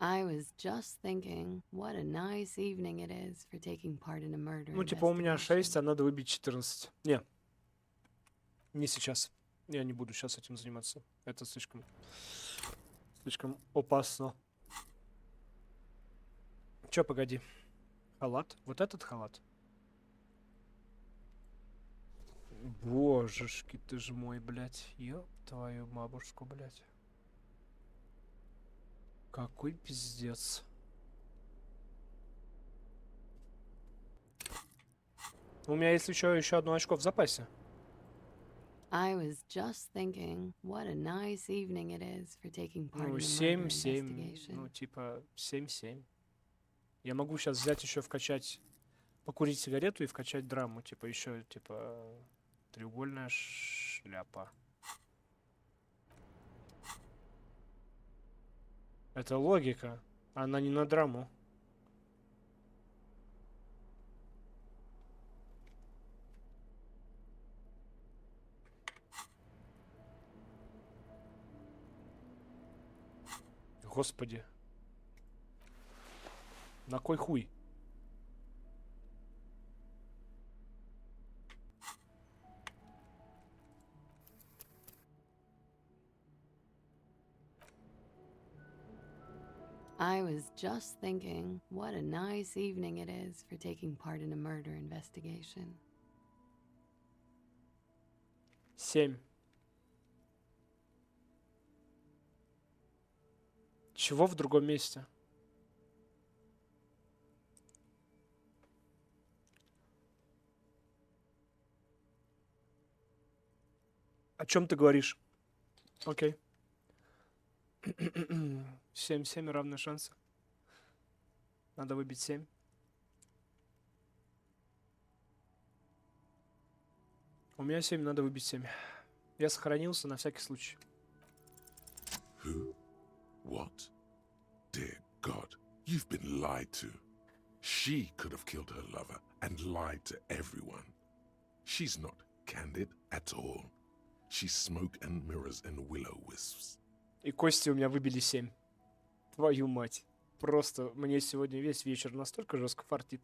I was just thinking, what a nice evening it is for taking part in a murder. Ну, типа, у меня 6, а надо выбить 14. Не. Не сейчас. Я не буду сейчас этим заниматься. Это слишком опасно. Чё, погоди. Халат? Вот этот халат? Божешки ты ж мой, блядь. Ёб твою бабушку, блядь. Какой пиздец. У меня есть еще одно очко в запасе. I was just thinking, what a nice evening it is for taking part Ну, in a murder 7-7. investigation. Ну, типа, 7-7. Я могу сейчас взять еще вкачать, покурить сигарету и вкачать драму. Типа, еще, типа, треугольная шляпа. Это логика. Она не на драму. Господи. На кой хуй? I was just thinking, what a nice evening it is for taking part in a murder investigation. 7. Чего в другом месте? О чем ты говоришь? Окей. 7 равные шансы. Надо выбить 7. У меня 7, надо выбить 7. Я сохранился на всякий случай. Who? What? Dear God, you've been lied to. She could have killed her lover and lied to everyone. She's not candid at all. She's smoke and mirrors and will-o-wisps. И кости у меня выбили 7. Твою мать. Просто мне сегодня весь вечер настолько жестко фартит.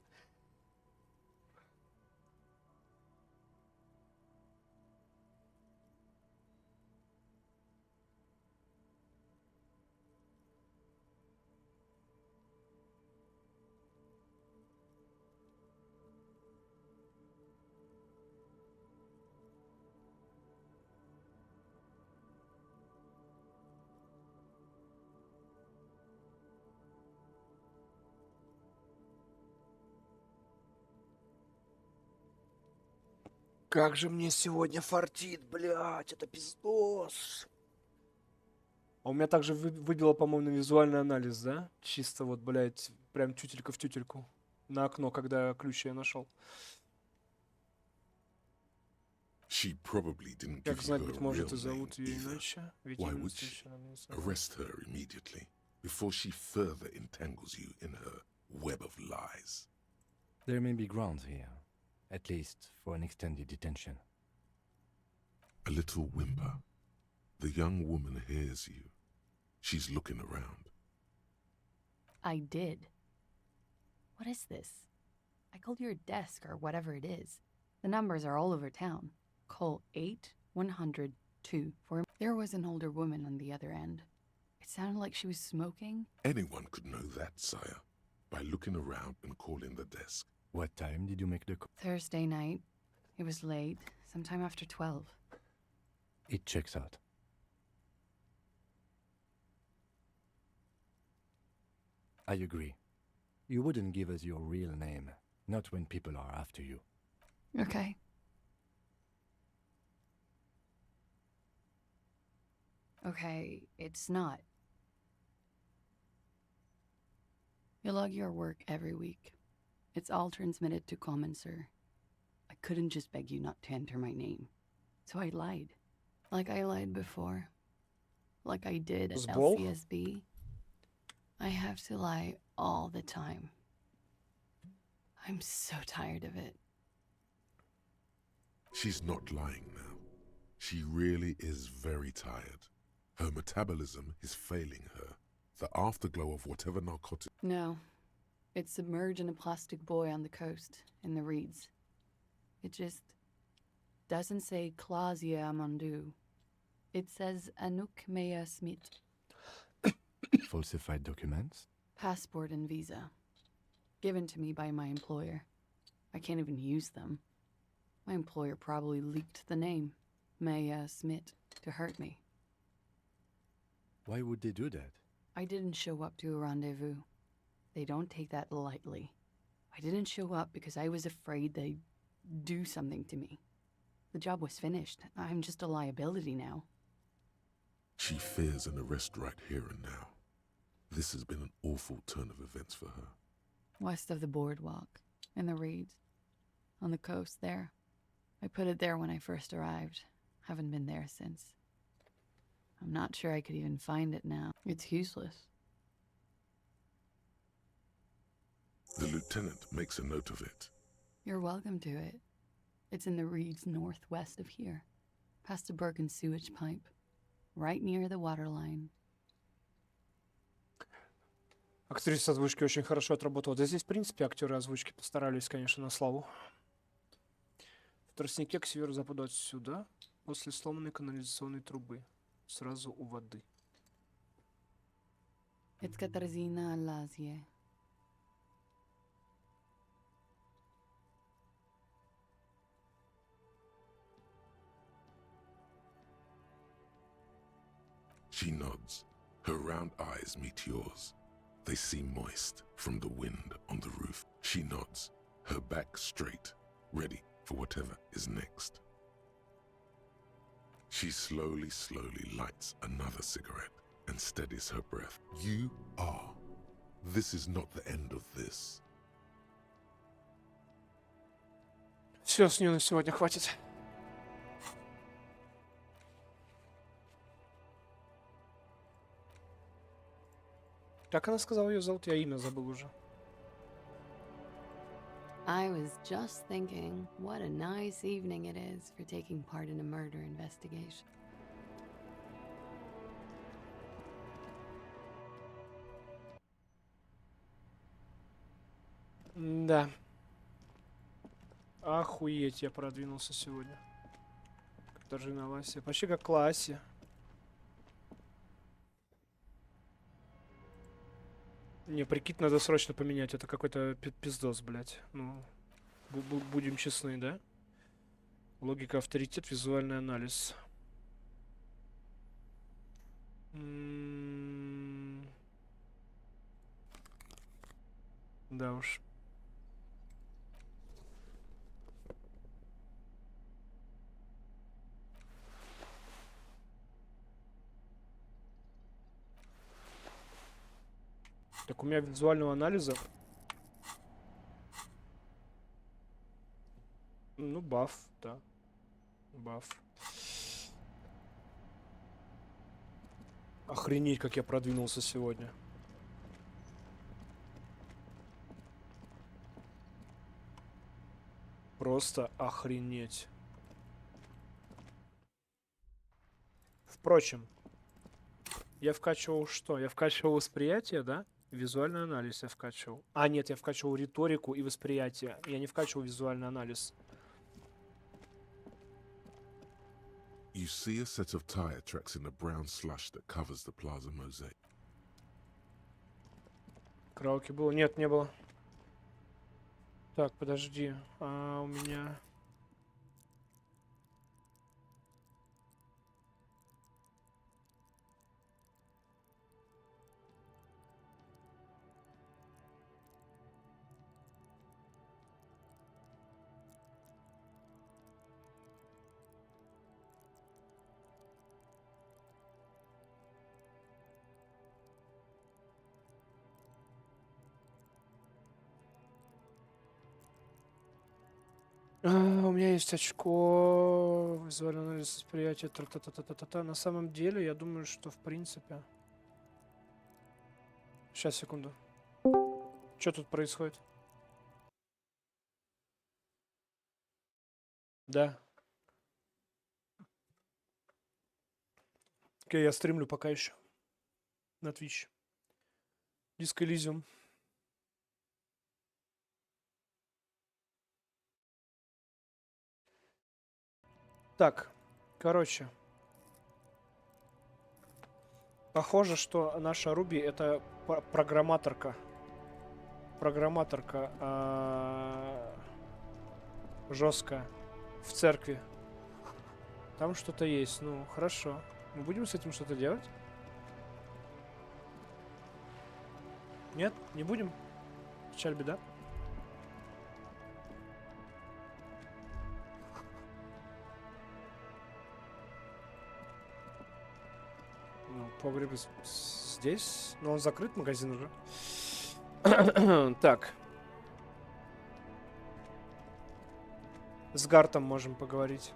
Как же мне сегодня фартит, блядь, это пиздос. А у меня также выбило, по-моему, на визуальный анализ, да? Чисто вот, блядь, прям тютелька в тютельку. На окно, когда ключ я нашел. She probably didn't Как give you знать, her быть может, и real name зовут ее either. иначе. Ведь Why именно would she? встреча нам не знаю. Arrest her immediately before she further entangles you in her web of lies. There may be grounds here, at least for an extended detention. A little whimper. The young woman hears you. She's looking around. I did. What is this? I called your desk or whatever it is. The numbers are all over town. Call 8-100-2 for... There was an older woman on the other end. It sounded like she was smoking. Anyone could know that, sire, by looking around and calling the desk. What time did you make the call? Thursday night. It was late, sometime after 12. It checks out. I agree. You wouldn't give us your real name, not when people are after you. Okay. Okay, it's not. You log your work every week. It's all transmitted to Commonser. I couldn't just beg you not to enter my name. So I lied. Like I lied before. Like I did at Sbol? LCSB. I have to lie all the time. I'm so tired of it. She's not lying now. She really is very tired. Her metabolism is failing her. The afterglow of whatever narcotic... No. It's submerged in a plastic buoy on the coast, in the reeds. It just doesn't say Clausia Amandu. It says Anouk Mea Smith. Falsified documents? Passport and visa. Given to me by my employer. I can't even use them. My employer probably leaked the name, Maya Smith, to hurt me. Why would they do that? I didn't show up to a rendezvous. They don't take that lightly. I didn't show up because I was afraid they'd do something to me. The job was finished. I'm just a liability now. She fears an arrest right here and now. This has been an awful turn of events for her. West of the boardwalk, in the reeds, on the coast there. I put it there when I first arrived. Haven't been there since. I'm not sure I could even find it now. It's useless. The lieutenant makes a note of it. You're welcome to it. It's in the reeds northwest of here, past a broken sewage pipe, right near the waterline. Актриса озвучки очень хорошо отработала. Да здесь, в принципе, актеры озвучки постарались, конечно, на славу. В тростнике к северо-западу отсюда, после сломанной канализационной трубы, сразу у воды. It's Katarzyna Lazie. She nods. Her round eyes meet yours. They seem moist from the wind on the roof. She nods, her back straight, ready for whatever is next. She slowly lights another cigarette and steadies her breath. You are. This is not the end of this. Все, с нее на сегодня хватит. Как она сказала ее зовут? Я имя забыл уже. I was just thinking, what a nice evening it is for taking part in a murder investigation. Да. Охуеть, я продвинулся сегодня. Катарzyna Lazie. Почти как классе. Не, прикид надо срочно поменять. Это какой-то пиздос, блядь. Ну, будем честны, да? Логика, авторитет, визуальный анализ. Да уж. Так, у меня визуального анализа. Ну, баф, да. Баф. Охренеть, как я продвинулся сегодня. Просто охренеть. Впрочем, я вкачивал что? Я вкачивал восприятие, да? Визуальный анализ я вкачивал. А, нет, я вкачивал риторику и восприятие. Я не вкачивал визуальный анализ. You see a set of tire tracks in the brown slush that covers the plaza mosaic. Караоке было? Нет, не было. Так, подожди. А у меня... у меня есть очко, визуальный анализ восприятия, та-та-та-та-та-та. На самом деле, я думаю, что в принципе... Сейчас, секунду. Что тут происходит? Да. Окей, я стримлю пока еще. На Twitch. Диск Elysium. Так, короче. Похоже, что наша Руби это программаторка. Программаторка жесткая. В церкви. Там что-то есть. Ну, хорошо. Мы будем с этим что-то делать? Нет? Не будем? Печаль, беда. Ну, погреб здесь. Но он закрыт, магазин уже. Так. С Гартом можем поговорить.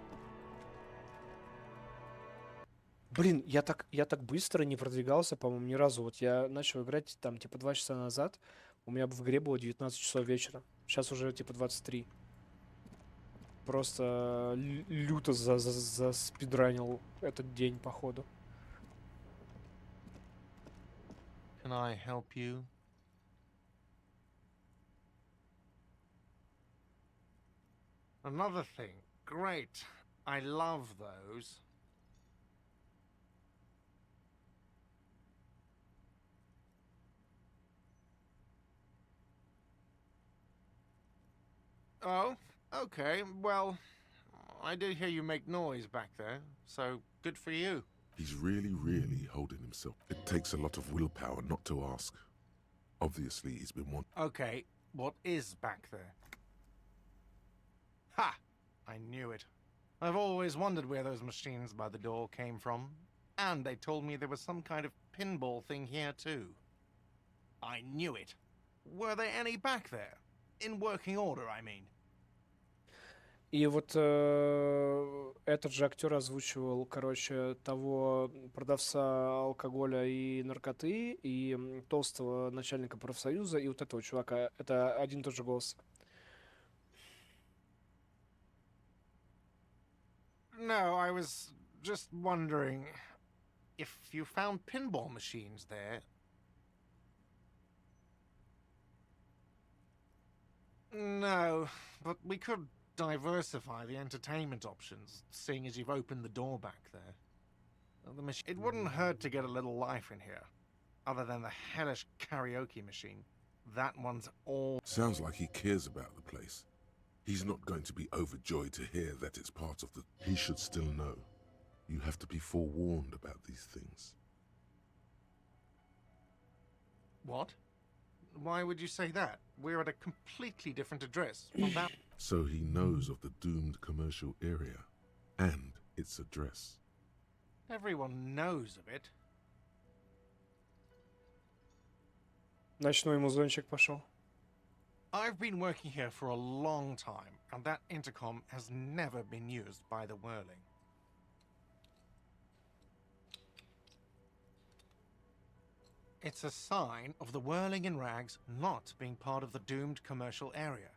Блин, я так быстро не продвигался, по-моему, ни разу. Вот я начал играть там типа 2 часа назад. У меня в игре было 19 часов вечера. Сейчас уже типа 23. Просто люто заспидранил этот день, походу. Can I help you? Another thing. Great. I love those. Oh, okay. Well, I did hear you make noise back there, so good for you. He's really holding himself. It takes a lot of willpower not to ask. Obviously, he's been wanting. Okay, what is back there? Ha! I knew it. I've always wondered where those machines by the door came from. And they told me there was some kind of pinball thing here too. I knew it. Were there any back there? In working order, I mean. И вот этот же актер озвучивал, короче, того продавца алкоголя и наркоты, и толстого начальника профсоюза, и вот этого чувака. Это один и тот же голос. No, I was just wondering if you found pinball machines there. No, but we could diversify the entertainment options, seeing as you've opened the door back there. It wouldn't hurt to get a little life in here, other than the hellish karaoke machine. That one's all... Sounds like he cares about the place. He's not going to be overjoyed to hear that it's part of the... He should still know. You have to be forewarned about these things. What? Why would you say that? We're at a completely different address from that... So he knows of the doomed commercial area and its address. Everyone knows of it. Ночной музончик пошел. I've been working here for a long time, and that intercom has never been used by the Whirling. It's a sign of the Whirling in Rags not being part of the doomed commercial area.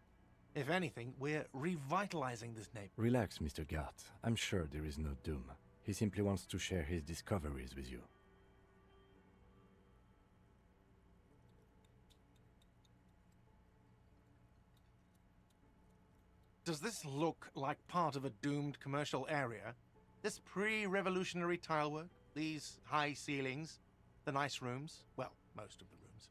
If anything, we're revitalizing this neighborhood. Relax, Mr. Gart. I'm sure there is no doom. He simply wants to share his discoveries with you. Does this look like part of a doomed commercial area? This pre-revolutionary tilework? These high ceilings? The nice rooms? Well, most of the rooms.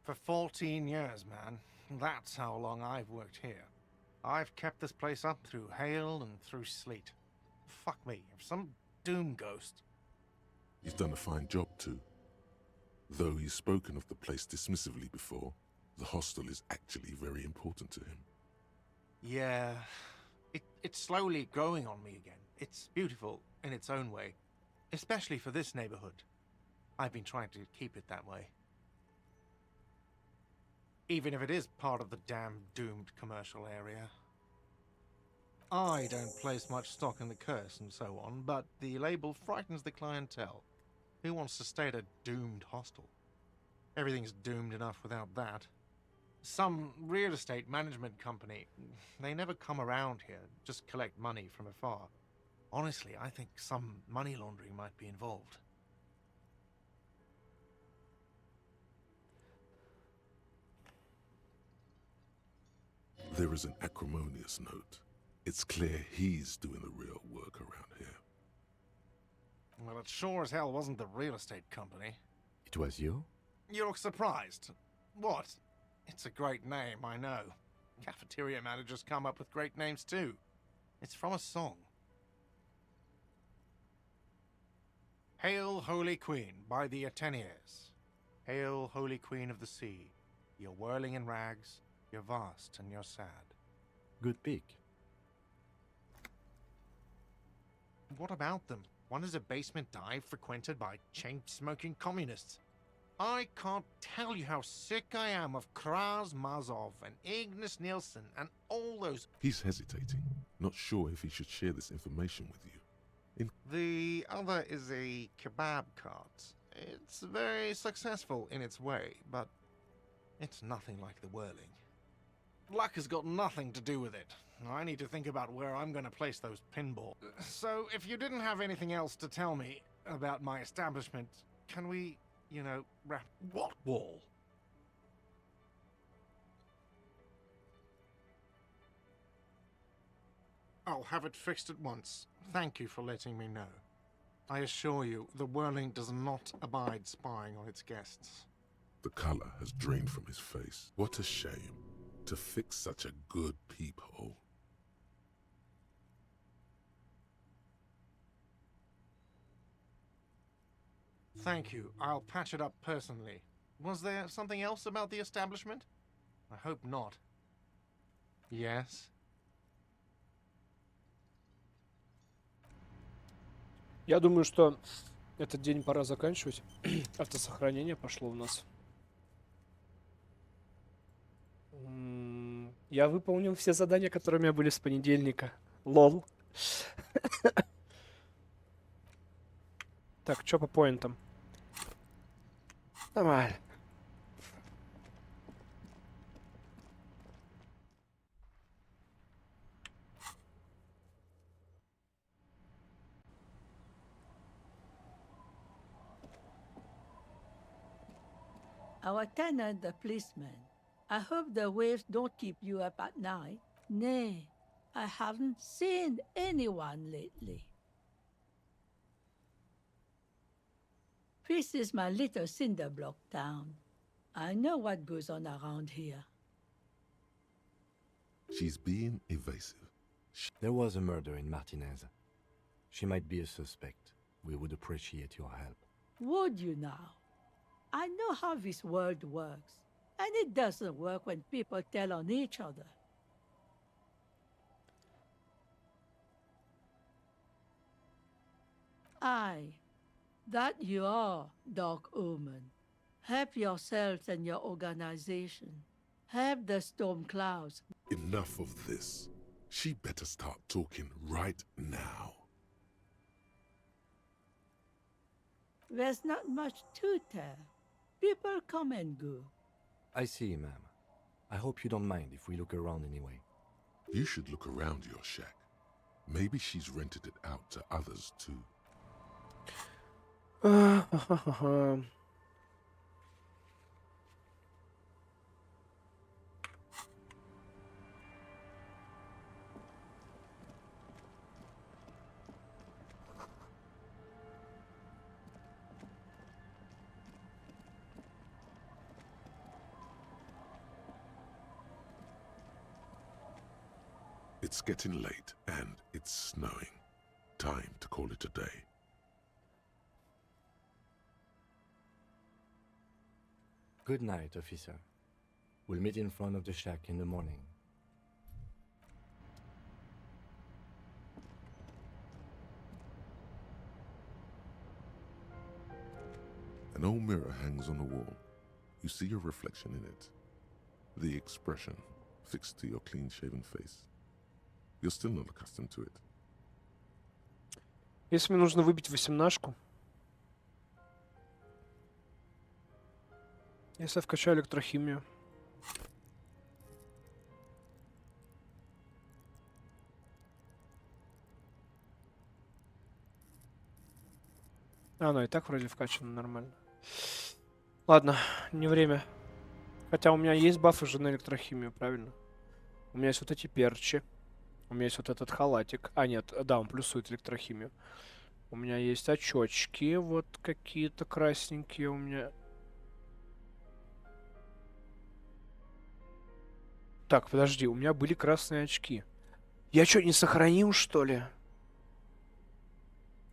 For 14 years, man. That's how long I've worked here. I've kept this place up through hail and through sleet. Fuck me, if some doom ghost... He's done a fine job too. Though he's spoken of the place dismissively before, the hostel is actually very important to him. Yeah, it's slowly growing on me again. It's beautiful in its own way, especially for this neighborhood. I've been trying to keep it that way. Even if it is part of the damn doomed commercial area. I don't place much stock in the curse and so on, but the label frightens the clientele. Who wants to stay at a doomed hostel? Everything's doomed enough without that. Some real estate management company, they never come around here, just collect money from afar. Honestly, I think some money laundering might be involved. There is an acrimonious note. It's clear he's doing the real work around here. Well, it sure as hell wasn't the real estate company. It was you? You look surprised. What? It's a great name, I know. Cafeteria managers come up with great names too. It's from a song. Hail, Holy Queen, by the Ateniers. Hail, Holy Queen of the Sea. You're whirling in rags, you're vast and you're sad. Good pick. What about them? One is a basement dive frequented by chain-smoking communists. I can't tell you how sick I am of Kraz Mazov and Ignis Nielsen and all those... He's hesitating, not sure if he should share this information with you. The other is a kebab cart. It's very successful in its way, but it's nothing like the Whirling. Luck has got nothing to do with it. I need to think about where I'm going to place those pinballs. So, if you didn't have anything else to tell me about my establishment, can we, you know, wrap... What wall? I'll have it fixed at once. Thank you for letting me know. I assure you, the Whirling does not abide spying on its guests. The color has drained from his face. What a shame. to fix such a good peephole? Thank you. I'll patch it up personally. Was there something else about the establishment? I hope not. Yes? Я думаю, что этот день пора заканчивать. Автосохранение пошло у нас. Я выполнил все задания, которые у меня были с понедельника. Лол. Так, что по поинтам? Давай. Our tenant, the policeman. I hope the waves don't keep you up at night. Nay, I haven't seen anyone lately. This is my little cinder block town. I know what goes on around here. She's being evasive. There was a murder in Martinez. She might be a suspect. We would appreciate your help. Would you now? I know how this world works, and it doesn't work when people tell on each other. Aye, that you are, Dark Omen. Help yourselves and your organization. Help the storm clouds. Enough of this. She better start talking right now. There's not much to tell. People come and go. I see, ma'am. I hope you don't mind if we look around anyway. You should look around your shack. Maybe she's rented it out to others too. It's getting late and it's snowing. Time to call it a day. Good night, officer. We'll meet in front of the shack in the morning. An old mirror hangs on the wall. You see your reflection in it. The expression fixed to your clean-shaven face. You're still not accustomed to it. Если мне нужно выбить 18-шку. Если я вкачаю электрохимию. Оно и так вроде вкачано нормально. Ладно, не время. Хотя у меня есть бафы же на электрохимию, правильно? У меня есть вот эти перчи. У меня есть вот этот халатик. А, нет, да, он плюсует электрохимию. У меня есть очечки, вот какие-то красненькие у меня. Так, подожди, у меня были красные очки. Я что, не сохранил, что ли?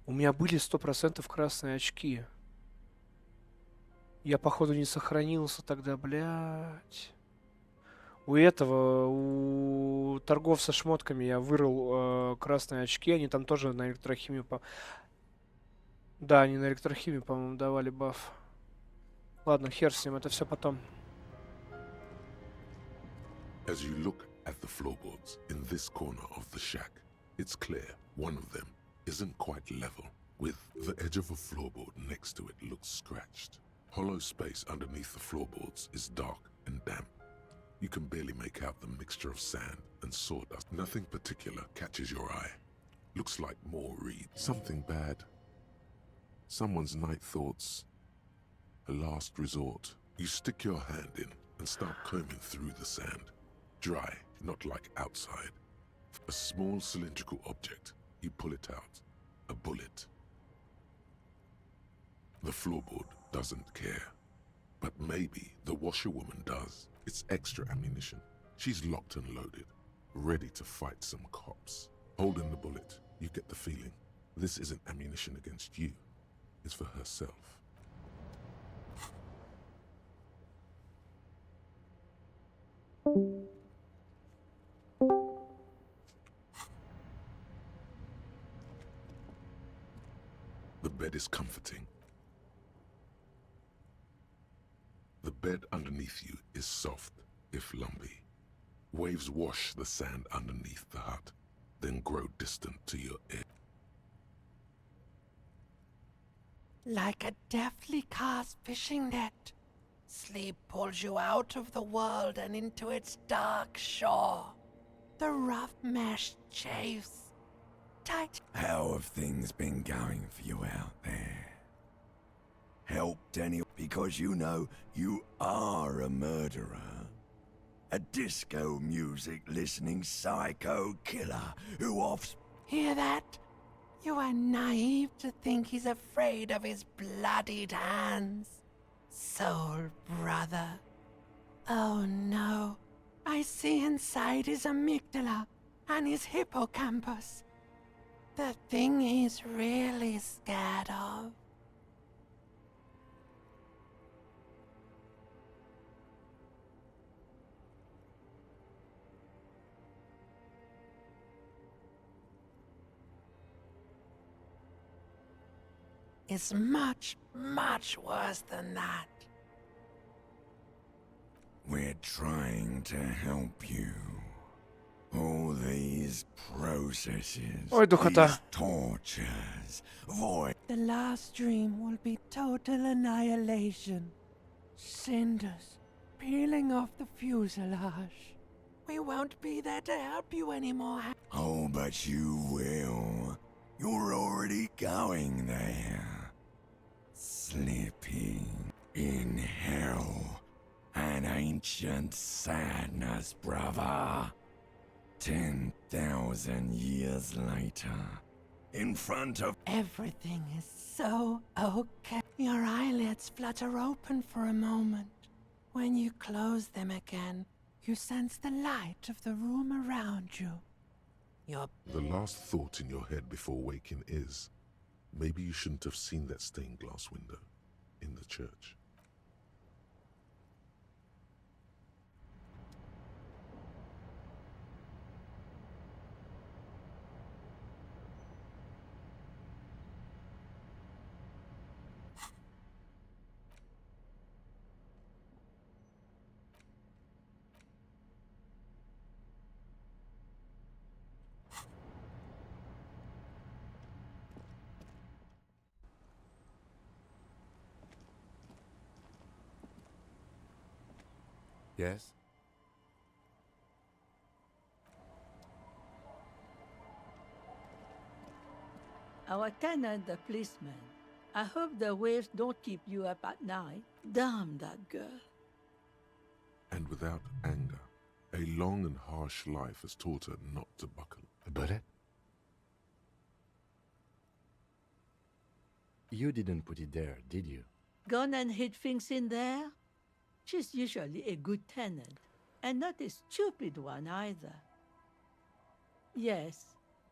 У меня были 100% красные очки. Я, походу, не сохранился тогда, блядь. У этого, у торговца шмотками я вырыл красные очки. Они там тоже на электрохимию... Да, они на электрохимию, по-моему, давали баф. Ладно, хер с ним, это все потом. As you look at the floorboards in this corner of the shack, it's clear one of them isn't quite level, with the edge of a floorboard next to it looks scratched. Hollow space underneath the floorboards is dark and damp. You can barely make out the mixture of sand and sawdust. Nothing particular catches your eye. Looks like more reeds. Something bad. Someone's night thoughts. A last resort. You stick your hand in and start combing through the sand. Dry, not like outside. A small cylindrical object. You pull it out. A bullet. The floorboard doesn't care. But maybe the washerwoman does. It's extra ammunition. She's locked and loaded, ready to fight some cops. Holding the bullet, you get the feeling this isn't ammunition against you. It's for herself. The bed is comforting. The bed underneath you is soft, if lumpy. Waves wash the sand underneath the hut, then grow distant to your ear. Like a deftly cast fishing net, sleep pulls you out of the world and into its dark shore. The rough mesh chafes. Tight. How have things been going for you out there? Helped any? Because you know you are a murderer. A disco music listening psycho killer who Hear that? You are naive to think he's afraid of his bloodied hands. Soul brother. Oh no. I see inside his amygdala and his hippocampus. The thing he's really scared of. Is much, much worse than that. We're trying to help you. All these processes, Ой, духота. these tortures, void. The last dream will be total annihilation. Cinders peeling off the fuselage. We won't be there to help you anymore. Oh, but you will. You're already going there. Sleeping in hell. An ancient sadness, brother. 10,000 years later. In front of... Everything is so okay. Your eyelids flutter open for a moment. When you close them again, you sense the light of the room around you. The last thought in your head before waking is, maybe you shouldn't have seen that stained glass window in the church. Yes? Our tenant, the policeman. I hope the waves don't keep you up at night. Damn that girl. And without anger, a long and harsh life has taught her not to buckle. But you didn't put it there, did you? Gone and hid things in there? She's usually a good tenant, and not a stupid one either. Yes,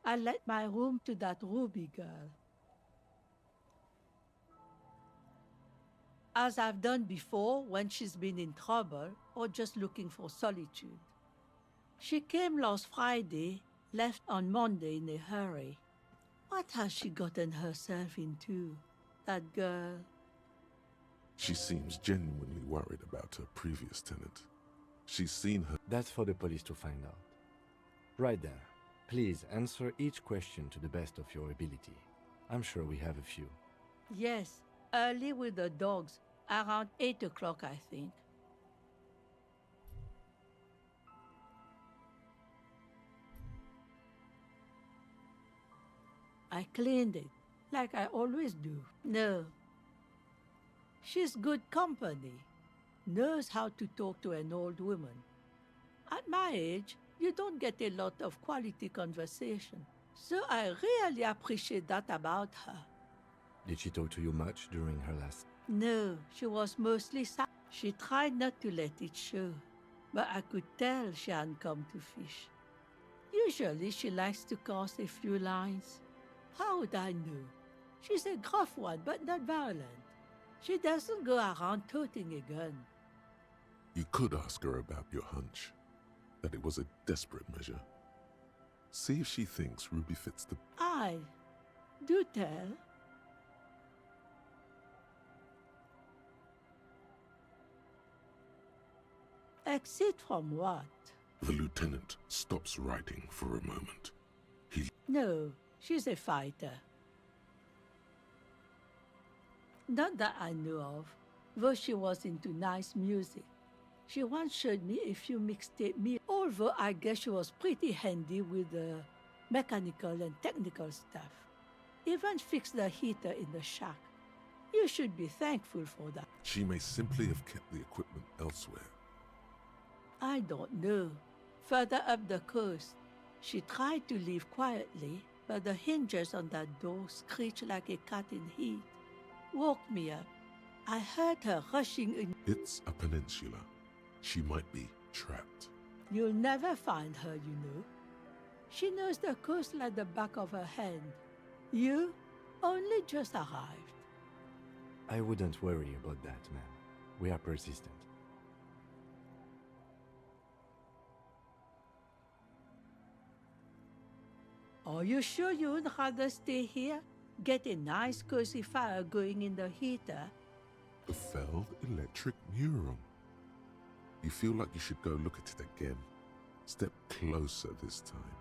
I let my room to that Ruby girl. As I've done before when she's been in trouble or just looking for solitude. She came last Friday, left on Monday in a hurry. What has she gotten herself into, that girl? She seems genuinely worried about her previous tenant. She's seen her... That's for the police to find out. Right there. Please answer each question to the best of your ability. I'm sure we have a few. Yes, early with the dogs, around 8 o'clock, I think. I cleaned it, like I always do. No. She's good company. Knows how to talk to an old woman. At my age, you don't get a lot of quality conversation. So I really appreciate that about her. Did she talk to you much during her last... No, she was mostly sad. She tried not to let it show. but I could tell she hadn't come to fish. Usually she likes to cast a few lines. How would I know? She's a gruff one, but not violent. She doesn't go around toting a gun. You could ask her about your hunch, that it was a desperate measure. See if she thinks Ruby fits the... Aye, do tell. Exit from what? The lieutenant stops writing for a moment. No, she's a fighter. Not that I know of, though she was into nice music. She once showed me a few mixtape me, although I guess she was pretty handy with the mechanical and technical stuff. Even fixed the heater in the shack. You should be thankful for that. She may simply have kept the equipment elsewhere. I don't know. Further up the coast, she tried to leave quietly, but the hinges on that door screeched like a cat in heat. Woke me up. I heard her rushing in. It's a peninsula. She might be trapped. You'll never find her, you know. She knows the coast like the back of her hand. You only just arrived. I wouldn't worry about that, man. We are persistent. Are you sure you would rather stay here? Get a nice cozy fire going in the heater? The Feld Electric Mural. You feel like you should go look at it again. Step closer this time.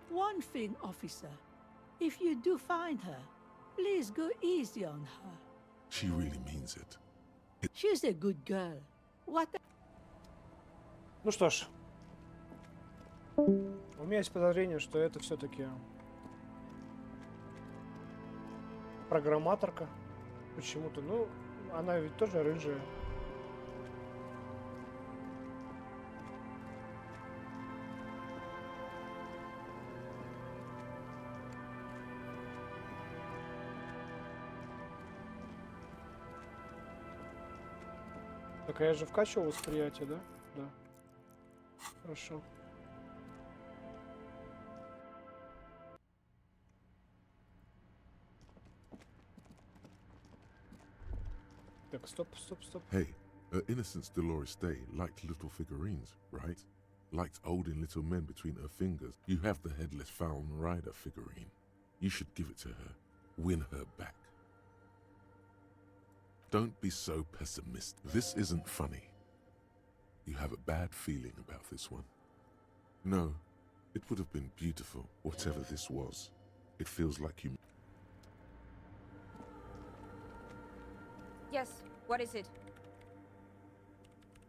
One thing, officer. If you do find her, please go easy on her. She really means it. She's a good girl. What? Ну что ж. У меня есть подозрение, что это все-таки программаторка. Почему-то. Ну, она ведь тоже рыжая. Так, а я же вкачивал восприятие, да? Да. Хорошо. Так, стоп. Hey, her Innocence Dolores Day liked little figurines, right? Liked holding little men between her fingers. You have the Headless Fallen Rider figurine. You should give it to her. Win her back. Don't be so pessimistic. This isn't funny. You have a bad feeling about this one. No, it would have been beautiful, whatever this was. It feels like you... Yes, what is it?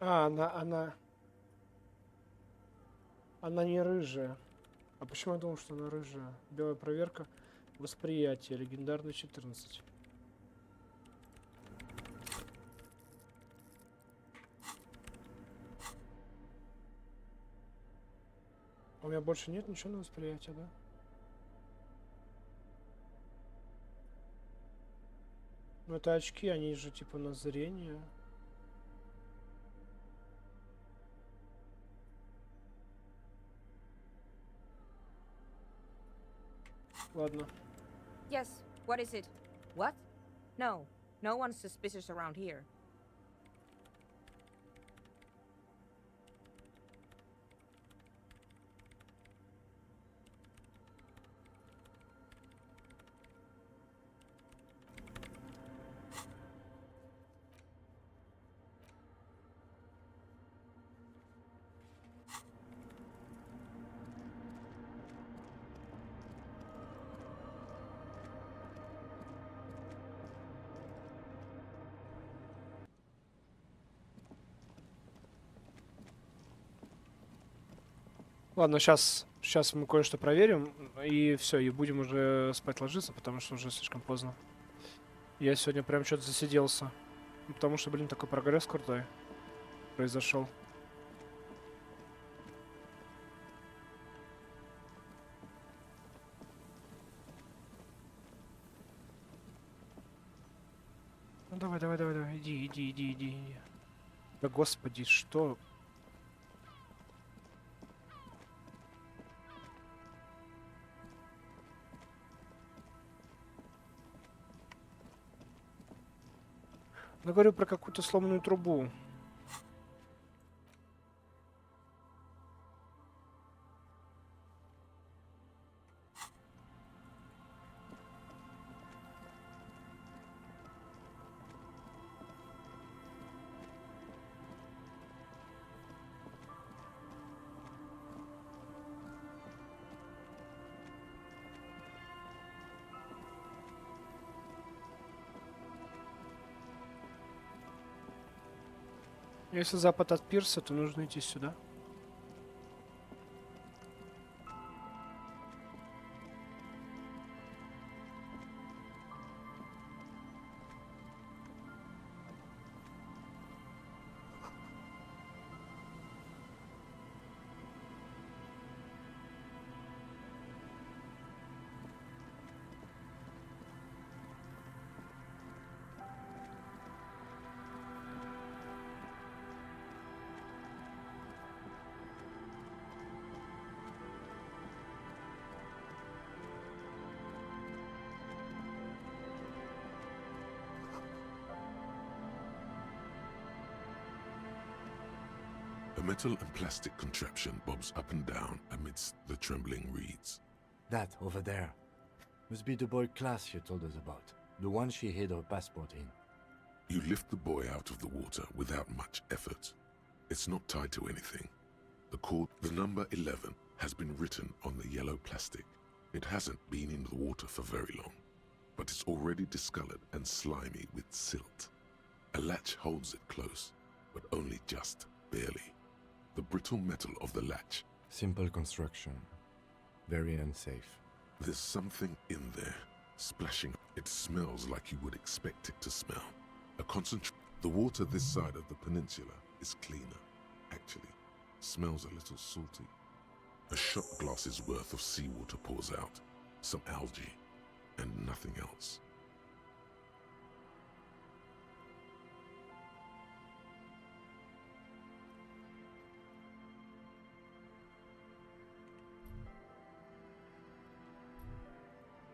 А, она не рыжая. А почему я думал, что она рыжая? Белая проверка. Восприятие. Легендарный 14. У меня больше нет ничего на восприятие, да? Ну это очки, они же типа на зрение. Ладно. Yes, what is it? What? No, no one's suspicious around here. Ладно, сейчас мы кое-что проверим, и все, и будем уже спать ложиться, потому что уже слишком поздно. Я сегодня прям что-то засиделся. Потому что, блин, такой прогресс крутой произошел. Давай, давай, давай, давай. Иди, иди, иди, иди, иди. Да господи, что? Я говорю про какую-то сломанную трубу. Если запад от пирса, то нужно идти сюда. A metal and plastic contraption bobs up and down amidst the trembling reeds. That over there must be the boy Klaas you told us about, the one she hid her passport in. You lift the boy out of the water without much effort. It's not tied to anything. The number 11 has been written on the yellow plastic. It hasn't been in the water for very long, but it's already discolored and slimy with silt. A latch holds it close, but only just barely. The brittle metal of the latch. Simple construction. Very unsafe. There's something in there, splashing. It smells like you would expect it to smell. The water this side of the peninsula is cleaner, actually. Smells a little salty. A shot glass's worth of seawater pours out. Some algae, and nothing else.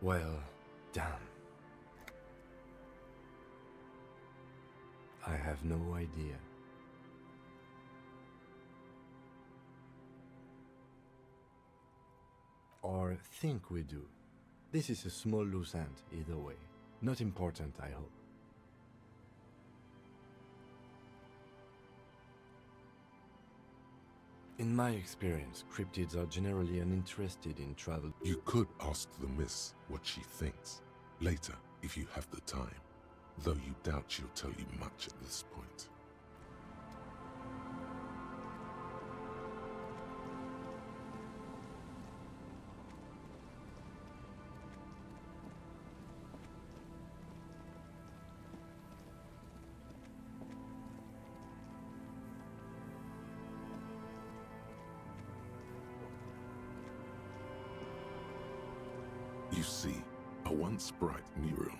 Well, damn. I have no idea. Or think we do. This is a small loose end, either way. Not important, I hope. In my experience, cryptids are generally uninterested in travel. You could ask the miss what she thinks, later, if you have the time, though you doubt she'll tell you much at this point. You see, a once bright mural,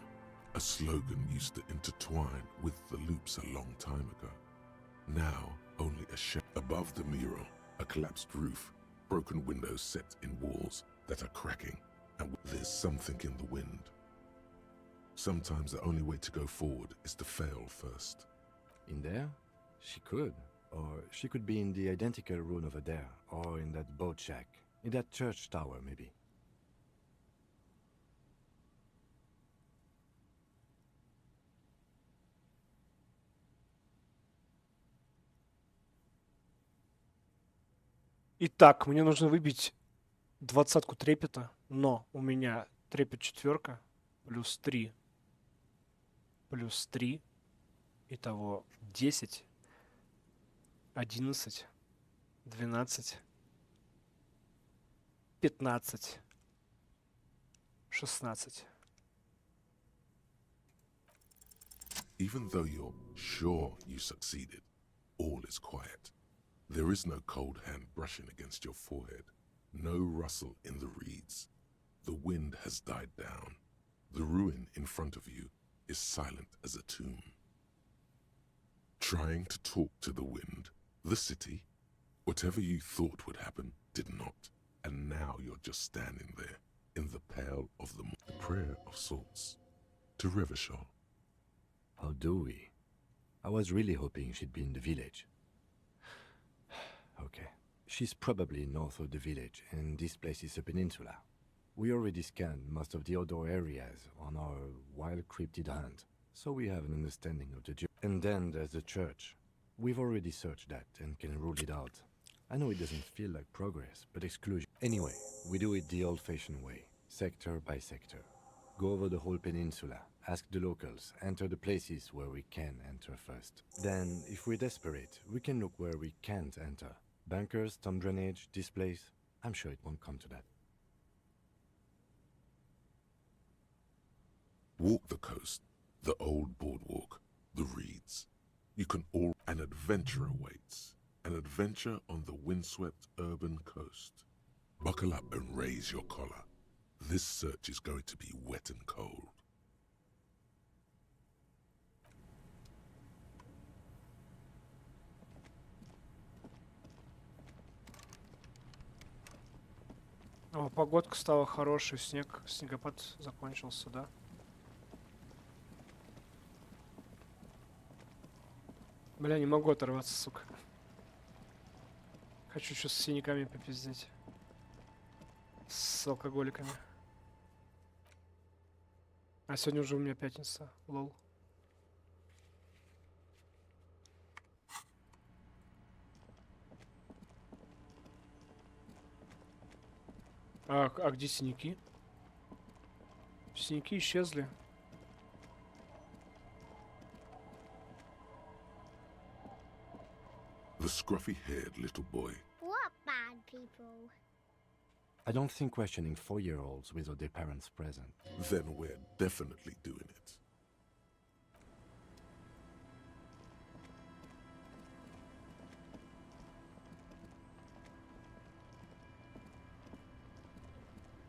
a slogan used to intertwine with the loops a long time ago. Now, only a shadow. Above the mural, a collapsed roof, broken windows set in walls that are cracking, and there's something in the wind. Sometimes the only way to go forward is to fail first. In there? She could. Or she could be in the identical room over there, or in that boat shack, in that church tower, maybe. Итак, мне нужно выбить 20-ку трепета, но у меня трепет 4 плюс 3 плюс 3, итого 10, 11, 12, 15, 16. Even though you're sure you succeeded, all is quiet. There is no cold hand brushing against your forehead, no rustle in the reeds. The wind has died down. The ruin in front of you is silent as a tomb. Trying to talk to the wind, the city, whatever you thought would happen did not. And now you're just standing there, in the pale of the prayer of sorts, to Riverdale. How do we? I was really hoping she'd be in the village. Okay. She's probably north of the village, and this place is a peninsula. We already scanned most of the outdoor areas on our wild cryptid hunt, so we have an understanding of the And then there's the church. We've already searched that and can rule it out. I know it doesn't feel like progress, but exclusion. Anyway, we do it the old-fashioned way, sector by sector. Go over the whole peninsula, ask the locals, enter the places where we can enter first. Then, if we're desperate, we can look where we can't enter. Bunkers, storm drainage, this place. I'm sure it won't come to that. Walk the coast, the old boardwalk, the reeds. You can all... An adventure awaits. An adventure on the windswept urban coast. Buckle up and raise your collar. This search is going to be wet and cold. О, погодка стала хорошей, снегопад закончился, да? Бля, не могу оторваться, сука. Хочу сейчас с синяками попиздеть. С алкоголиками. А сегодня уже у меня пятница, лол. А где синяки? Синяки исчезли. The scruffy-haired little boy. What bad people? I don't think questioning 4-year-olds without their parents present. Then we're definitely doing it.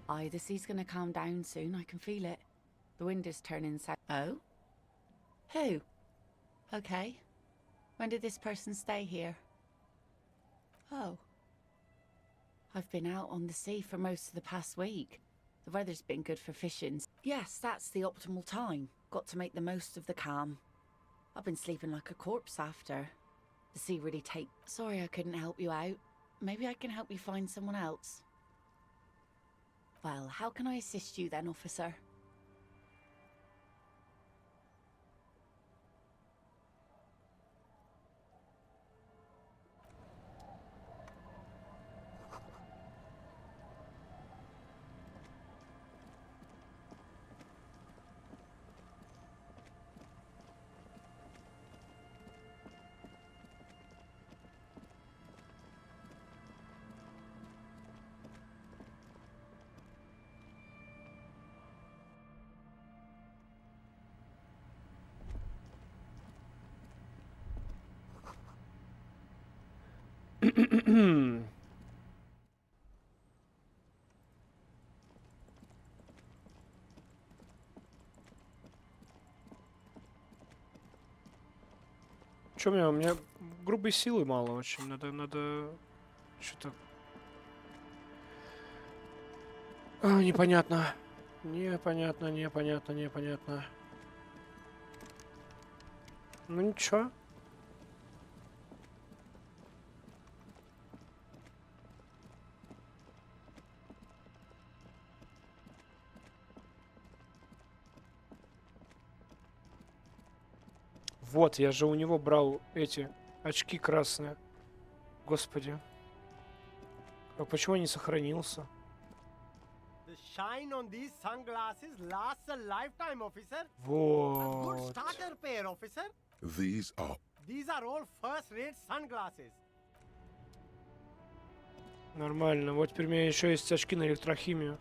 Aye, the sea's gonna calm down soon. I can feel it. The wind is turning south. Oh? Who? Okay. When did this person stay here? Oh. I've been out on the sea for most of the past week. The weather's been good for fishing. Yes, that's the optimal time. Got to make the most of the calm. I've been sleeping like a corpse after. The sea really Sorry I couldn't help you out. Maybe I can help you find someone else. Well, how can I assist you then, officer? Чё у меня грубой силы мало очень. Надо что-то... непонятно. Непонятно. Ну ничего. Вот, я же у него брал эти очки красные. Господи. А почему я не сохранился? The shine on these sunglasses lasts a lifetime, officer. A good Вот. starter pair, officer. These are... These are all first-rate sunglasses. Нормально. Вот теперь у меня еще есть очки на электрохимию.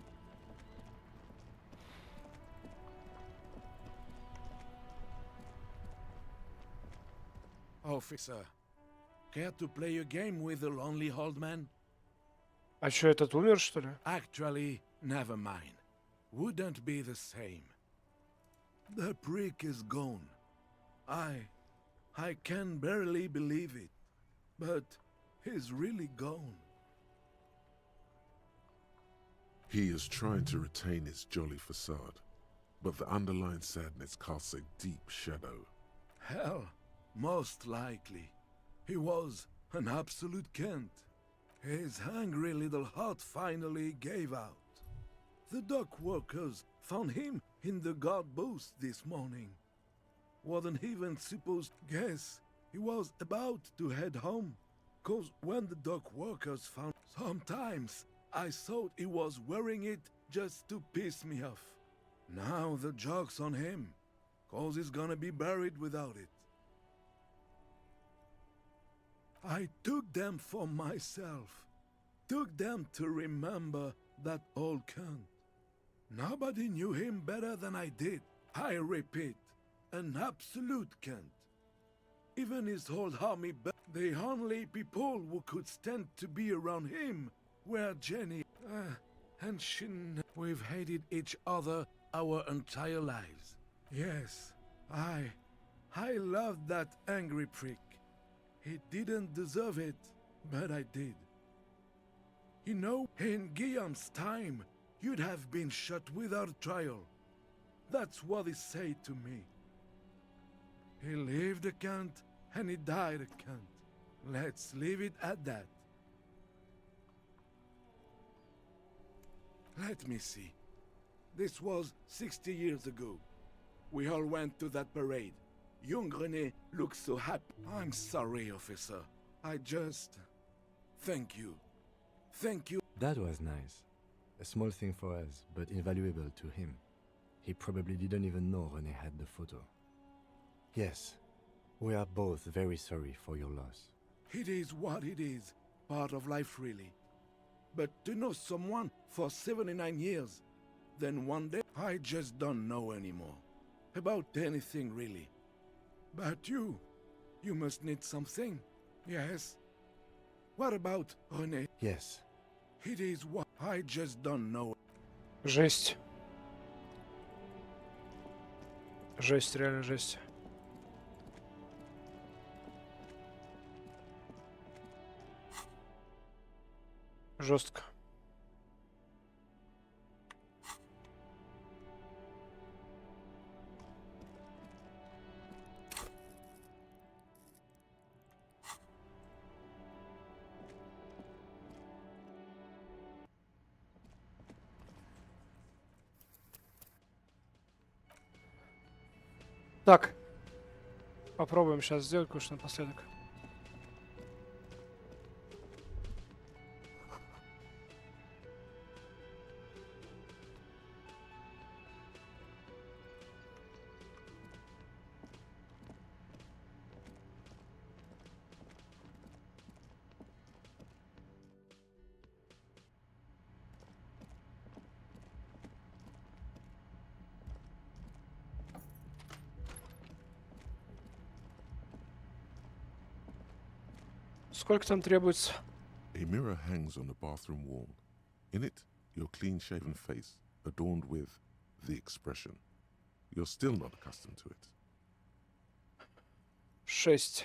Officer, care to play a game with the lonely old man? А что, этот умер, что ли? Actually, never mind. Wouldn't be the same. The prick is gone. I I can barely believe it. But he's really gone. He is trying to retain his jolly facade, but the underlying sadness casts a deep shadow. Hell, most likely. He was an absolute Kent. His hungry little heart finally gave out. The dock workers found him in the guard booth this morning. Wasn't even supposed to guess he was about to head home. 'Cause when the dock workers found, sometimes I thought he was wearing it just to piss me off. Now the joke's on him, 'cause he's gonna be buried without it. I took them for myself. Took them to remember that old cunt. Nobody knew him better than I did. I repeat, an absolute cunt. Even his whole army, the only people who could stand to be around him were Jenny and Shin. We've hated each other our entire lives. Yes, I loved that angry prick. He didn't deserve it, but I did. You know, in Guillaume's time, you'd have been shot without trial. That's what he said to me. He lived a cunt, and he died a cunt. Let's leave it at that. Let me see. This was 60 years ago. We all went to that parade. Young René looks so happy. I'm sorry, officer. I just... Thank you. Thank you. That was nice. A small thing for us, but invaluable to him. He probably didn't even know René had the photo. Yes, we are both very sorry for your loss. It is what it is. Part of life, really. But to know someone for 79 years, then one day, I just don't know anymore. About anything, really. But you must need something, yes? What about René? Yes. It is what I just don't know. Жесть. Жесть, реально жесть. Жестко. Так. Попробуем сейчас сделать кое-что напоследок. Сколько там требуется? A mirror hangs on the bathroom wall. In it, your clean-shaven face, adorned with the expression. You're still not accustomed to it. 6.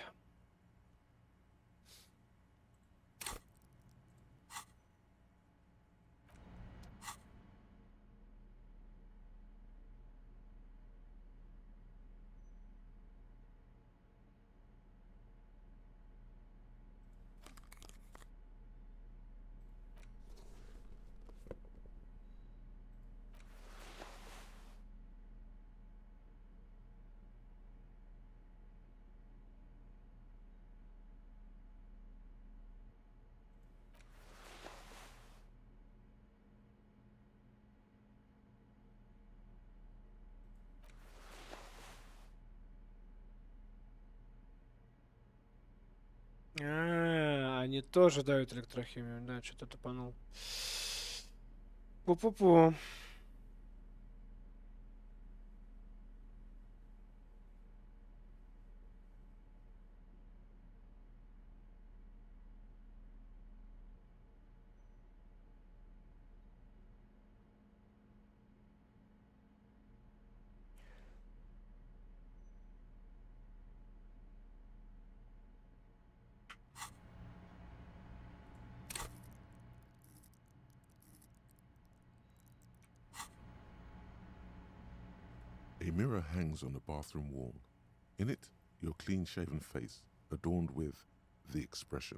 Они тоже дают электрохимию. Да, что-то тупанул. Пу-пу-пу. A mirror hangs on the bathroom wall. In it, your clean-shaven face, adorned with the expression.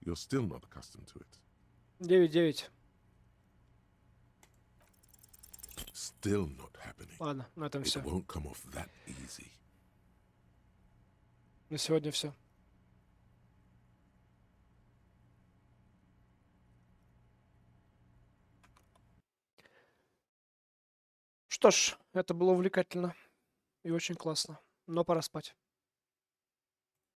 You're still not accustomed to it. 9-9. Still not happening. Ладно, на этом It все. won't come off that easy. На сегодня все. Что ж, это было увлекательно и очень классно. Но пора спать.